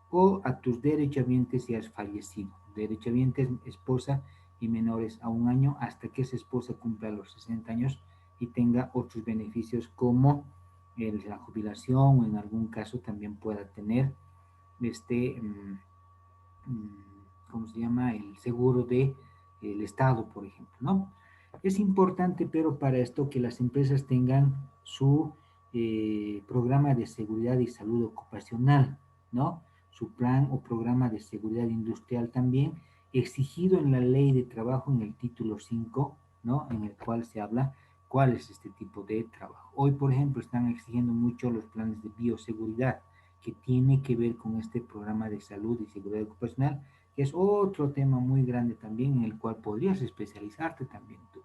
o a tus derechohabientes si has fallecido. Derechohabientes, esposa y menores a 1 año, hasta que esa esposa cumpla los 60 años y tenga otros beneficios como la jubilación, o en algún caso también pueda tener este, ¿cómo se llama? El seguro de el Estado, por ejemplo, ¿no? Es importante, pero para esto, que las empresas tengan su programa de seguridad y salud ocupacional, ¿no? Su plan o programa de seguridad industrial también, exigido en la ley de trabajo en el título 5, ¿no? En el cual se habla cuál es este tipo de trabajo. Hoy, por ejemplo, están exigiendo mucho los planes de bioseguridad, que tiene que ver con este programa de salud y seguridad ocupacional, que es otro tema muy grande también, en el cual podrías especializarte también tú,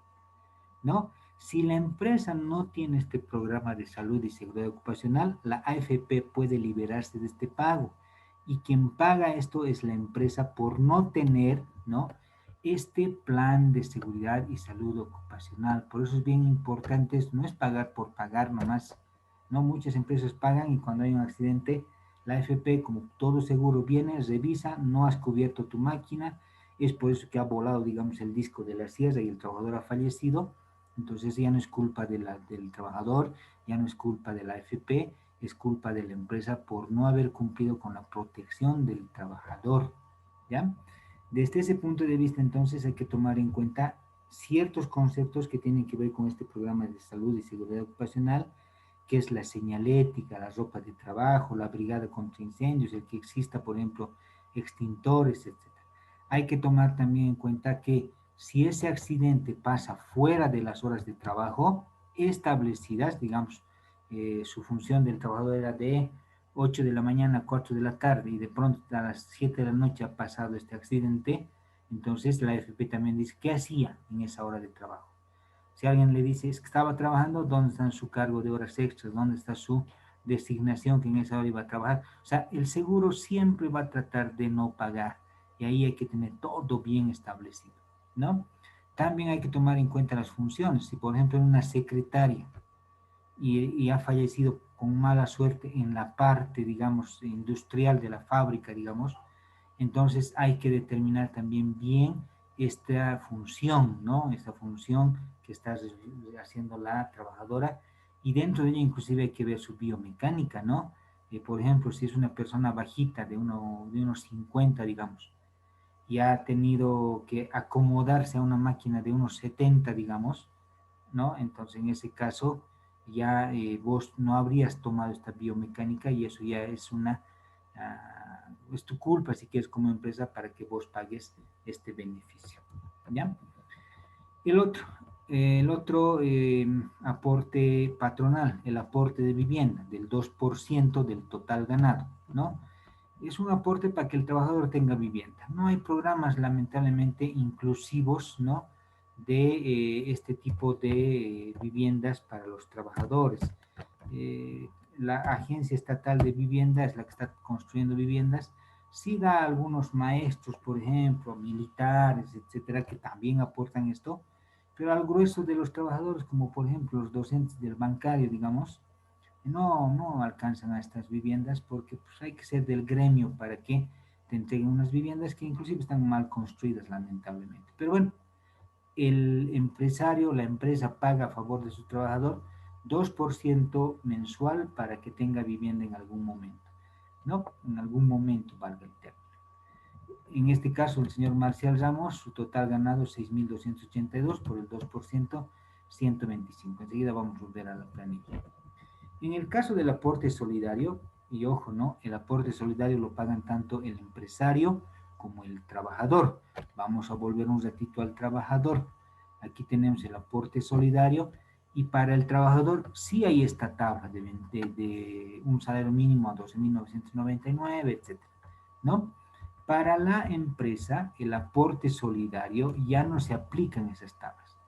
¿no? Si la empresa no tiene este programa de salud y seguridad ocupacional, la AFP puede liberarse de este pago, y quien paga esto es la empresa por no tener, ¿no? Este plan de seguridad y salud ocupacional. Por eso es bien importante, no es pagar por pagar nomás, ¿no? Muchas empresas pagan, y cuando hay un accidente, la AFP, como todo seguro, viene, revisa, no has cubierto tu máquina, es por eso que ha volado, digamos, el disco de la sierra y el trabajador ha fallecido. Entonces ya no es culpa del trabajador, ya no es culpa de la AFP, es culpa de la empresa por no haber cumplido con la protección del trabajador, ¿ya? Desde ese punto de vista, entonces, hay que tomar en cuenta ciertos conceptos que tienen que ver con este programa de salud y seguridad ocupacional, que es la señalética, la ropa de trabajo, la brigada contra incendios, el que exista, por ejemplo, extintores, etc. Hay que tomar también en cuenta que si ese accidente pasa fuera de las horas de trabajo establecidas, digamos, su función del trabajador era de 8 de la mañana a 4 de la tarde, y de pronto a las 7 de la noche ha pasado este accidente, Entonces la AFP también dice qué hacía en esa hora de trabajo. Si alguien le dice es que estaba trabajando, ¿dónde está su cargo de horas extras? ¿Dónde está su designación que en esa hora iba a trabajar? O sea, el seguro siempre va a tratar de no pagar y ahí hay que tener todo bien establecido, ¿no? También hay que tomar en cuenta las funciones. Si, por ejemplo, una secretaria y ha fallecido con mala suerte en la parte, digamos, industrial de la fábrica, digamos, entonces hay que determinar también bien esta función, ¿no? Esta función que está haciendo la trabajadora y dentro de ella inclusive hay que ver su biomecánica, ¿no? Por ejemplo, si es una persona bajita de unos 50, digamos, y ha tenido que acomodarse a una máquina de unos 70, digamos, ¿no? Entonces, en ese caso, ya vos no habrías tomado esta biomecánica y eso ya es es tu culpa si quieres como empresa para que vos pagues este beneficio, ¿ya? El otro, el otro aporte patronal, el aporte de vivienda del 2% del total ganado, ¿no? Es un aporte para que el trabajador tenga vivienda. No hay programas, lamentablemente, inclusivos, ¿no? De este tipo de viviendas para los trabajadores. La Agencia Estatal de Vivienda es la que está construyendo viviendas. Sí da a algunos maestros, por ejemplo, militares, etcétera, que también aportan esto, pero al grueso de los trabajadores, como por ejemplo los docentes del bancario, digamos, no alcanzan a estas viviendas porque pues, hay que ser del gremio para que te entreguen unas viviendas que inclusive están mal construidas, lamentablemente. Pero bueno, el empresario, la empresa paga a favor de su trabajador 2% mensual para que tenga vivienda en algún momento, ¿no? En algún momento, valga el término. En este caso, el señor Marcial Ramos, su total ganado es 6.282 por el 2%, 125. Enseguida vamos a volver a la planilla. En el caso del aporte solidario, y ojo, ¿no? El aporte solidario lo pagan tanto el empresario como el trabajador. Vamos a volver un ratito al trabajador. Aquí tenemos el aporte solidario y para el trabajador sí hay esta tabla de un salario mínimo a 12.999, etcétera, ¿no? Para la empresa, el aporte solidario ya no se aplican esas tablas.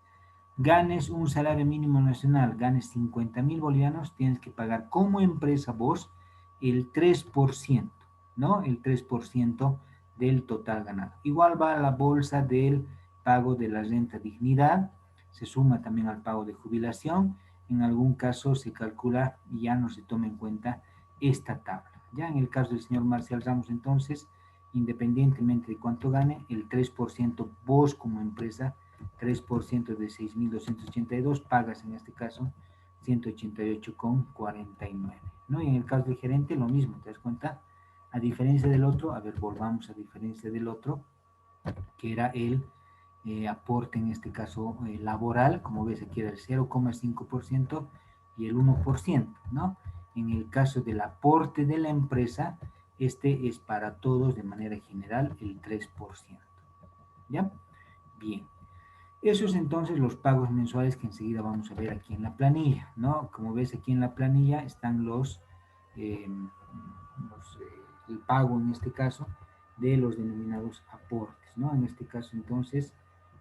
Ganes un salario mínimo nacional, ganes 50.000 bolivianos, tienes que pagar como empresa vos el 3%, ¿no? El 3% del total ganado. Igual va a la bolsa del pago de la renta dignidad, se suma también al pago de jubilación, en algún caso se calcula y ya no se toma en cuenta esta tabla. Ya en el caso del señor Marcial Ramos, entonces, independientemente de cuánto gane, el 3% vos como empresa 3% de 6.282, pagas en este caso 188,49, ¿no? Y en el caso del gerente lo mismo, ¿te das cuenta? A diferencia del otro, a ver, volvamos a diferencia del otro, que era el aporte en este caso laboral, como ves aquí era el 0,5% y el 1%, ¿no? En el caso del aporte de la empresa, este es para todos de manera general el 3%, ¿ya? Bien. Esos entonces los pagos mensuales que enseguida vamos a ver aquí en la planilla, ¿no? Como ves aquí en la planilla están eh, el pago en este caso de los denominados aportes, ¿no? En este caso entonces,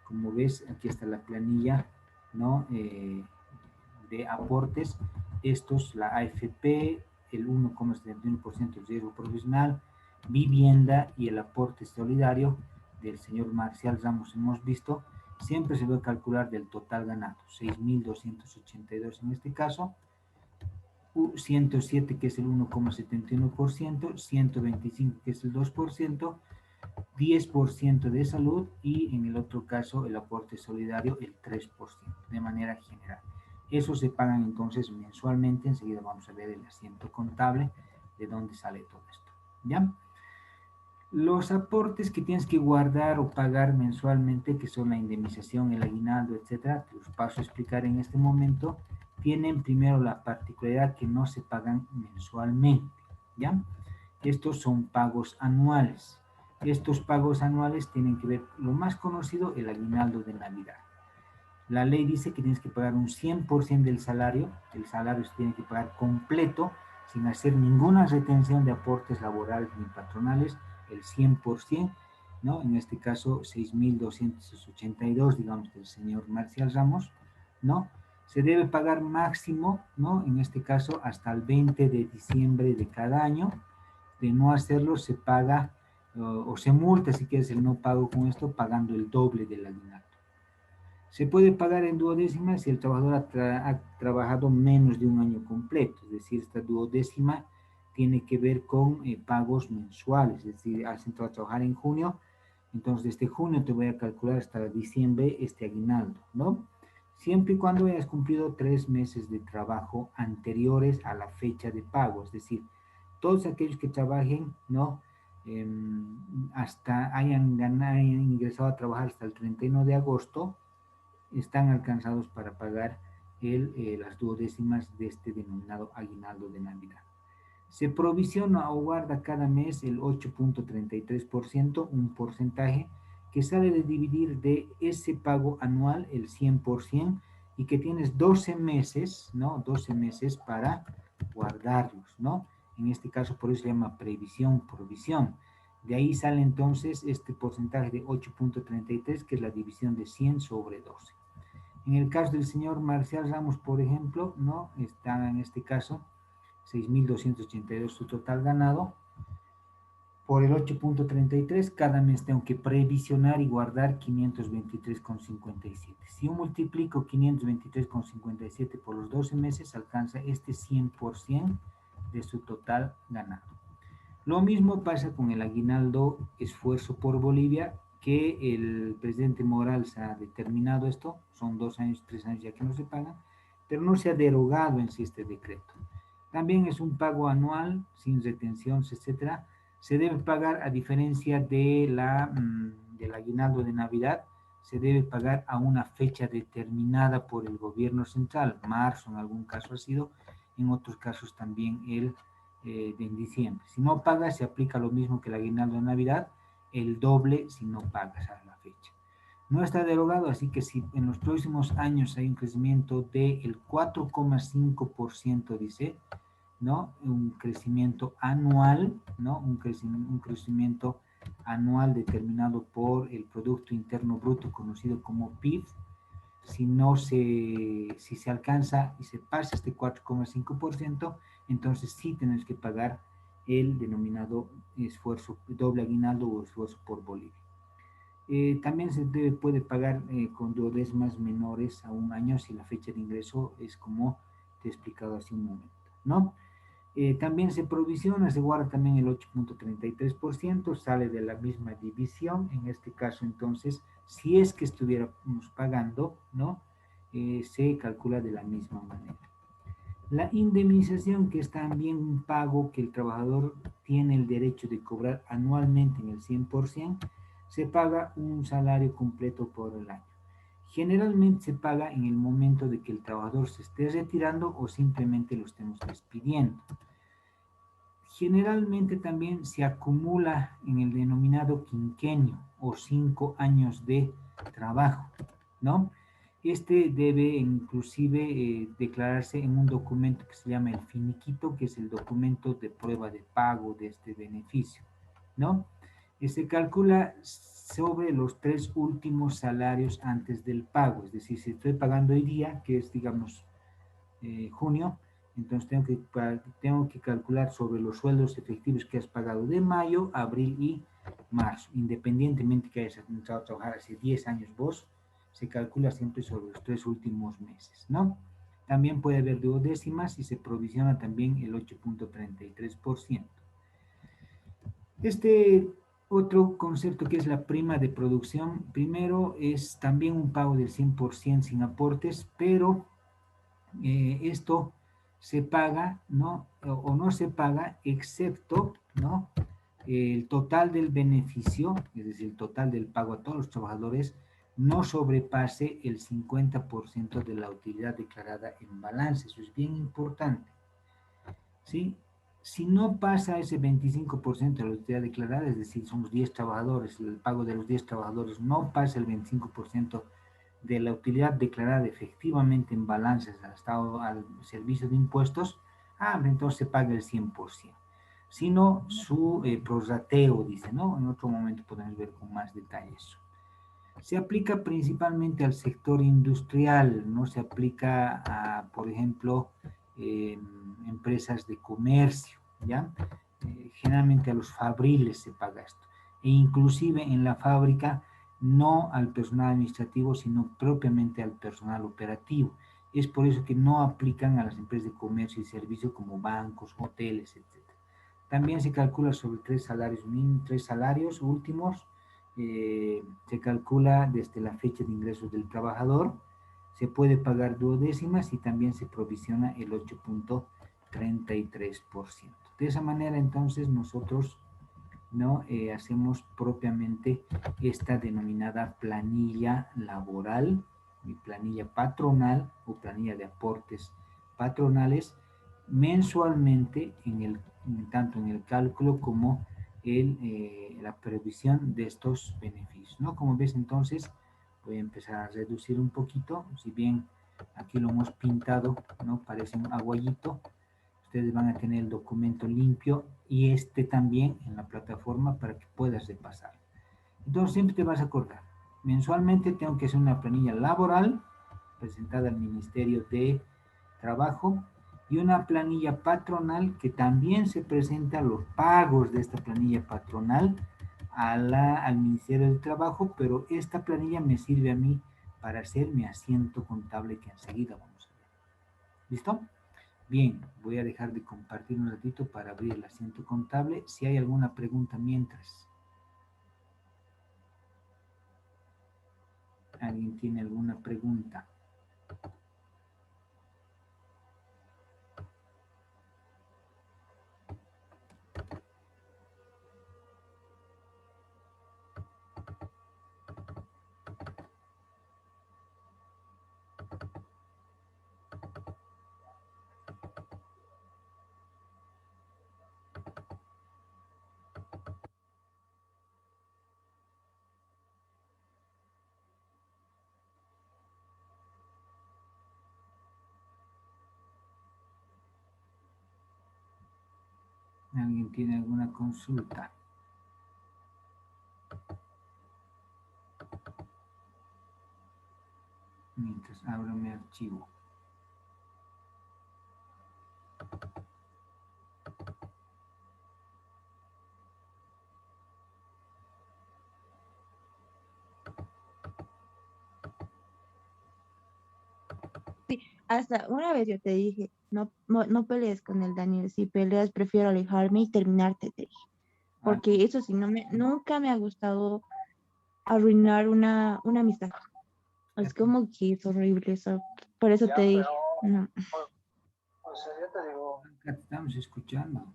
como ves, aquí está la planilla, ¿no? De aportes, estos, la AFP, el 1,71% del riesgo profesional, vivienda y el aporte solidario del señor Marcial Ramos hemos visto, siempre se va a calcular del total ganado, 6.282 en este caso, 107 que es el 1,71%, 125 que es el 2%, 10% de salud y en el otro caso el aporte solidario el 3% de manera general. Eso se pagan entonces mensualmente, enseguida vamos a ver el asiento contable de dónde sale todo esto, ¿ya? Los aportes que tienes que guardar o pagar mensualmente, que son la indemnización, el aguinaldo, etcétera, te los paso a explicar en este momento, tienen primero la particularidad que no se pagan mensualmente, ¿ya? Estos son pagos anuales. Estos pagos anuales tienen que ver, lo más conocido, el aguinaldo de Navidad. La ley dice que tienes que pagar un 100% del salario, el salario se tiene que pagar completo, sin hacer ninguna retención de aportes laborales ni patronales, el 100%, ¿no? En este caso, 6.282, digamos, del señor Marcial Ramos, ¿no? Se debe pagar máximo, ¿no? En este caso, hasta el 20 de diciembre de cada año. De no hacerlo, se paga o se multa, si quieres, el no pago con esto, pagando el doble del aguinaldo. Se puede pagar en duodécimas si el trabajador ha trabajado menos de un año completo, es decir, esta duodécima tiene que ver con pagos mensuales, es decir, has entrado a trabajar en junio, entonces desde junio te voy a calcular hasta diciembre este aguinaldo, ¿no? Siempre y cuando hayas cumplido 3 meses de trabajo anteriores a la fecha de pago, es decir, todos aquellos que trabajen, ¿no? Hasta hayan ingresado a trabajar hasta el 31 de agosto, están alcanzados para pagar las duodécimas de este denominado aguinaldo de Navidad. Se provisiona o guarda cada mes el 8.33%, un porcentaje que sale de dividir de ese pago anual el 100% y que tienes 12 meses, ¿no? 12 meses para guardarlos, ¿no? En este caso, por eso se llama previsión, provisión. De ahí sale entonces este porcentaje de 8.33, que es la división de 100 sobre 12. En el caso del señor Marcial Ramos, por ejemplo, ¿no? Está en este caso 6.282 su total ganado. Por el 8.33, cada mes tengo que previsionar y guardar 523,57. Si yo multiplico 523,57 por los 12 meses, alcanza este 100% de su total ganado. Lo mismo pasa con el aguinaldo esfuerzo por Bolivia, que el presidente Morales ha determinado esto, son 2 años, 3 años ya que no se pagan, pero no se ha derogado en sí este decreto. También es un pago anual, sin retenciones, etcétera. Se debe pagar, a diferencia de del aguinaldo de Navidad, se debe pagar a una fecha determinada por el gobierno central, marzo en algún caso ha sido, en otros casos también en diciembre. Si no pagas, se aplica lo mismo que el aguinaldo de Navidad, el doble si no pagas a la fecha. No está derogado, así que si en los próximos años hay un crecimiento del 4,5%, dice, ¿no? Un crecimiento anual, ¿no? Un crecimiento anual determinado por el Producto Interno Bruto, conocido como PIB. Si se alcanza y se pasa este 4,5%, entonces sí tenés que pagar el denominado esfuerzo, doble aguinaldo o esfuerzo por Bolivia. También puede pagar con duodécimas menores a un año si la fecha de ingreso es como te he explicado hace un momento, ¿no? También se provisiona, se guarda también el 8.33%, sale de la misma división, en este caso entonces, si es que estuviéramos pagando, ¿no? Se calcula de la misma manera. La indemnización, que es también un pago que el trabajador tiene el derecho de cobrar anualmente en el 100%, se paga un salario completo por el año. Generalmente se paga en el momento de que el trabajador se esté retirando o simplemente lo estemos despidiendo. Generalmente también se acumula en el denominado quinquenio o 5 años de trabajo, ¿no? Este debe inclusive declararse en un documento que se llama el finiquito, que es el documento de prueba de pago de este beneficio, ¿no? Se calcula sobre los 3 últimos salarios antes del pago, es decir, si estoy pagando hoy día, que es, digamos, junio, entonces tengo que calcular sobre los sueldos efectivos que has pagado de mayo, abril y marzo, independientemente que hayas entrado a trabajar hace 10 años vos, se calcula siempre sobre los 3 últimos meses, ¿no? También puede haber duodécimas y se provisiona también el 8.33%. Este otro concepto, que es la prima de producción, primero es también un pago del 100% sin aportes, pero esto se paga, ¿no? O no se paga, excepto, ¿no? El total del beneficio, es decir, el total del pago a todos los trabajadores, no sobrepase el 50% de la utilidad declarada en balance. Eso es bien importante, ¿sí? Si no pasa ese 25% de la utilidad declarada, es decir, somos 10 trabajadores, el pago de los 10 trabajadores no pasa el 25% de la utilidad declarada efectivamente en balances al Estado, al servicio de impuestos, entonces se paga el 100%. sino su prorrateo, dice, ¿no? En otro momento podemos ver con más detalle eso. Se aplica principalmente al sector industrial, no se aplica a, por ejemplo, empresas de comercio, ¿ya? Generalmente a los fabriles se paga esto. E inclusive en la fábrica, no al personal administrativo, sino propiamente al personal operativo. Es por eso que no aplican a las empresas de comercio y servicio como bancos, hoteles, etc. También se calcula sobre tres salarios últimos. Se calcula desde la fecha de ingresos del trabajador, se puede pagar duodécimas y también se provisiona el 8.33%. De esa manera, entonces, nosotros no hacemos propiamente esta denominada planilla laboral, y planilla patronal o planilla de aportes patronales mensualmente tanto en el cálculo como la previsión de estos beneficios, ¿no? Como ves, entonces voy a empezar a reducir un poquito, si bien aquí lo hemos pintado, ¿no? Parece un aguayito. Ustedes van a tener el documento limpio y este también en la plataforma para que puedas repasar. Entonces siempre te vas a acordar. Mensualmente tengo que hacer una planilla laboral presentada al Ministerio de Trabajo y una planilla patronal que también se presenta los pagos de esta planilla patronal al Ministerio de Trabajo, pero esta planilla me sirve a mí para hacer mi asiento contable que enseguida vamos a ver. ¿Listo? Bien, voy a dejar de compartir un ratito para abrir el asiento contable. Si hay alguna pregunta mientras. ¿Alguien tiene alguna pregunta? ¿Alguien tiene alguna consulta? Mientras abro mi archivo. Sí, hasta una vez yo te dije, no pelees con el Daniel, si peleas prefiero alejarme y terminarte, te dije, Ah, porque eso sí, nunca me ha gustado arruinar una amistad. Es como que es horrible eso, por eso te dije, no. o sea, yo te digo. Acá te estamos escuchando.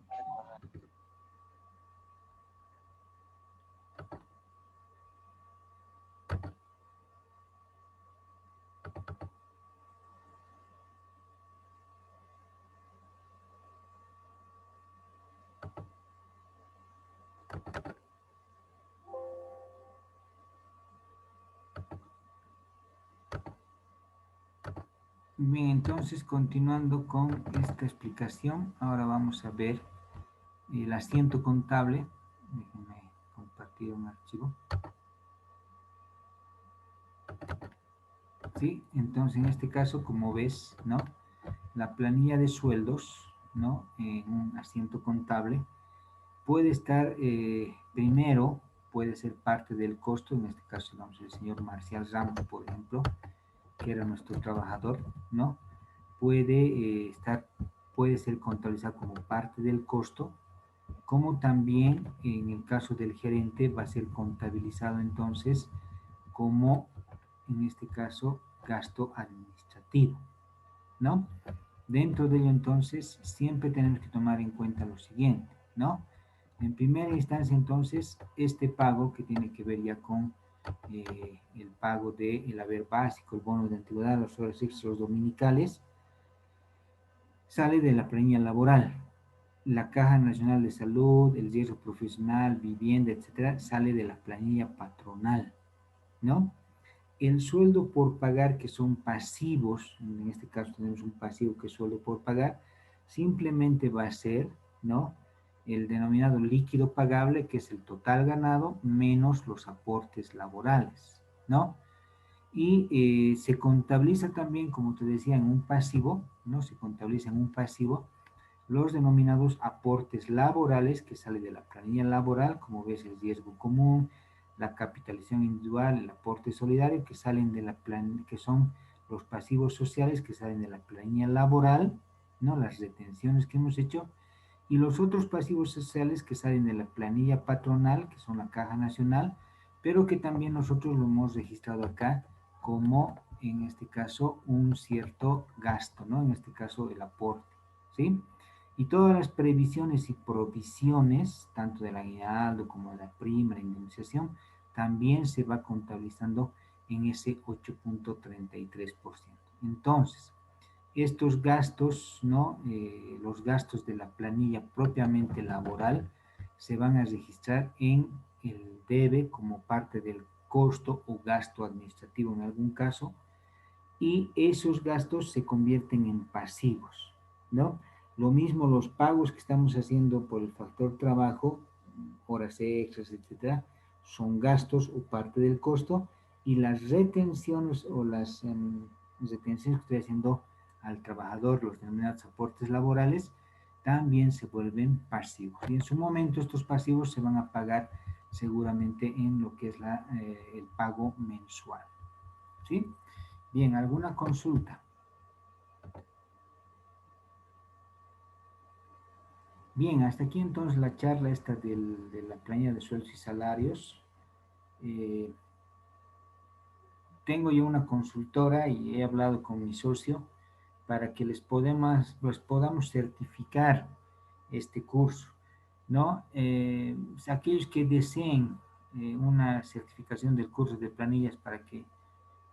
Bien, entonces continuando con esta explicación, ahora vamos a ver el asiento contable. Déjenme compartir un archivo. ¿Sí? Entonces, en este caso, como ves, ¿no? La planilla de sueldos, ¿no? En un asiento contable puede estar, primero, puede ser parte del costo, en este caso, vamos, el señor Marcial Ramos, por ejemplo, que era nuestro trabajador, ¿no? Puede puede ser contabilizado como parte del costo, como también en el caso del gerente va a ser contabilizado entonces como, en este caso, gasto administrativo, ¿no? Dentro de ello entonces siempre tenemos que tomar en cuenta lo siguiente, ¿no? En primera instancia entonces este pago que tiene que ver ya con el pago del haber básico, el bono de antigüedad, las horas extras, los dominicales, sale de la planilla laboral. La Caja Nacional de Salud, el riesgo profesional, vivienda, etcétera, sale de la planilla patronal, ¿no? El sueldo por pagar, que son pasivos, en este caso tenemos un pasivo que es sueldo por pagar, simplemente va a ser, ¿no? el denominado líquido pagable, que es el total ganado, menos los aportes laborales, ¿no? Y se contabiliza también, como te decía, en un pasivo, ¿no? Se contabiliza en un pasivo los denominados aportes laborales que sale de la planilla laboral, como ves el riesgo común, la capitalización individual, el aporte solidario, que salen de la que son los pasivos sociales que salen de la planilla laboral, ¿no? Las retenciones que hemos hecho, y los otros pasivos sociales que salen de la planilla patronal, que son la Caja Nacional, pero que también nosotros lo hemos registrado acá como, en este caso, un cierto gasto, ¿no? En este caso, el aporte, ¿sí? Y todas las previsiones y provisiones, tanto del aguinaldo como de la prima, la indemnización, también se va contabilizando en ese 8.33%. Entonces, estos gastos, ¿no? Los gastos de la planilla propiamente laboral se van a registrar en el debe como parte del costo o gasto administrativo en algún caso, y esos gastos se convierten en pasivos, ¿no? Lo mismo los pagos que estamos haciendo por el factor trabajo, horas extras, etcétera, son gastos o parte del costo, y las retenciones o las retenciones que estoy haciendo al trabajador, los denominados aportes laborales, también se vuelven pasivos. Y en su momento estos pasivos se van a pagar seguramente en lo que es el pago mensual, ¿sí? Bien, ¿alguna consulta? Bien, hasta aquí entonces la charla esta de la planilla de sueldos y salarios. Eh, Tengo yo una consultora y he hablado con mi socio para que podamos certificar este curso, ¿no? Aquellos que deseen una certificación del curso de planillas para que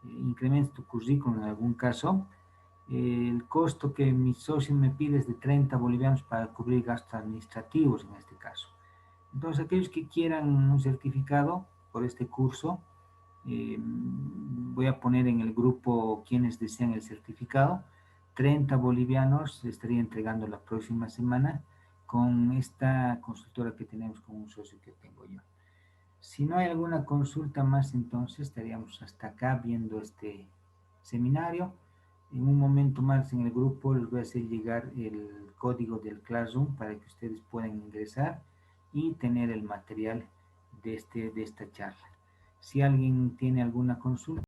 incrementes tu currículum en algún caso, el costo que mi socio me pide es de 30 bolivianos para cubrir gastos administrativos en este caso. Entonces, aquellos que quieran un certificado por este curso, voy a poner en el grupo quienes desean el certificado. 30 bolivianos se estaría entregando la próxima semana con esta consultora que tenemos con un socio que tengo yo. Si no hay alguna consulta más, entonces estaríamos hasta acá viendo este seminario. En un momento más en el grupo les voy a hacer llegar el código del Classroom para que ustedes puedan ingresar y tener el material de esta charla. Si alguien tiene alguna consulta,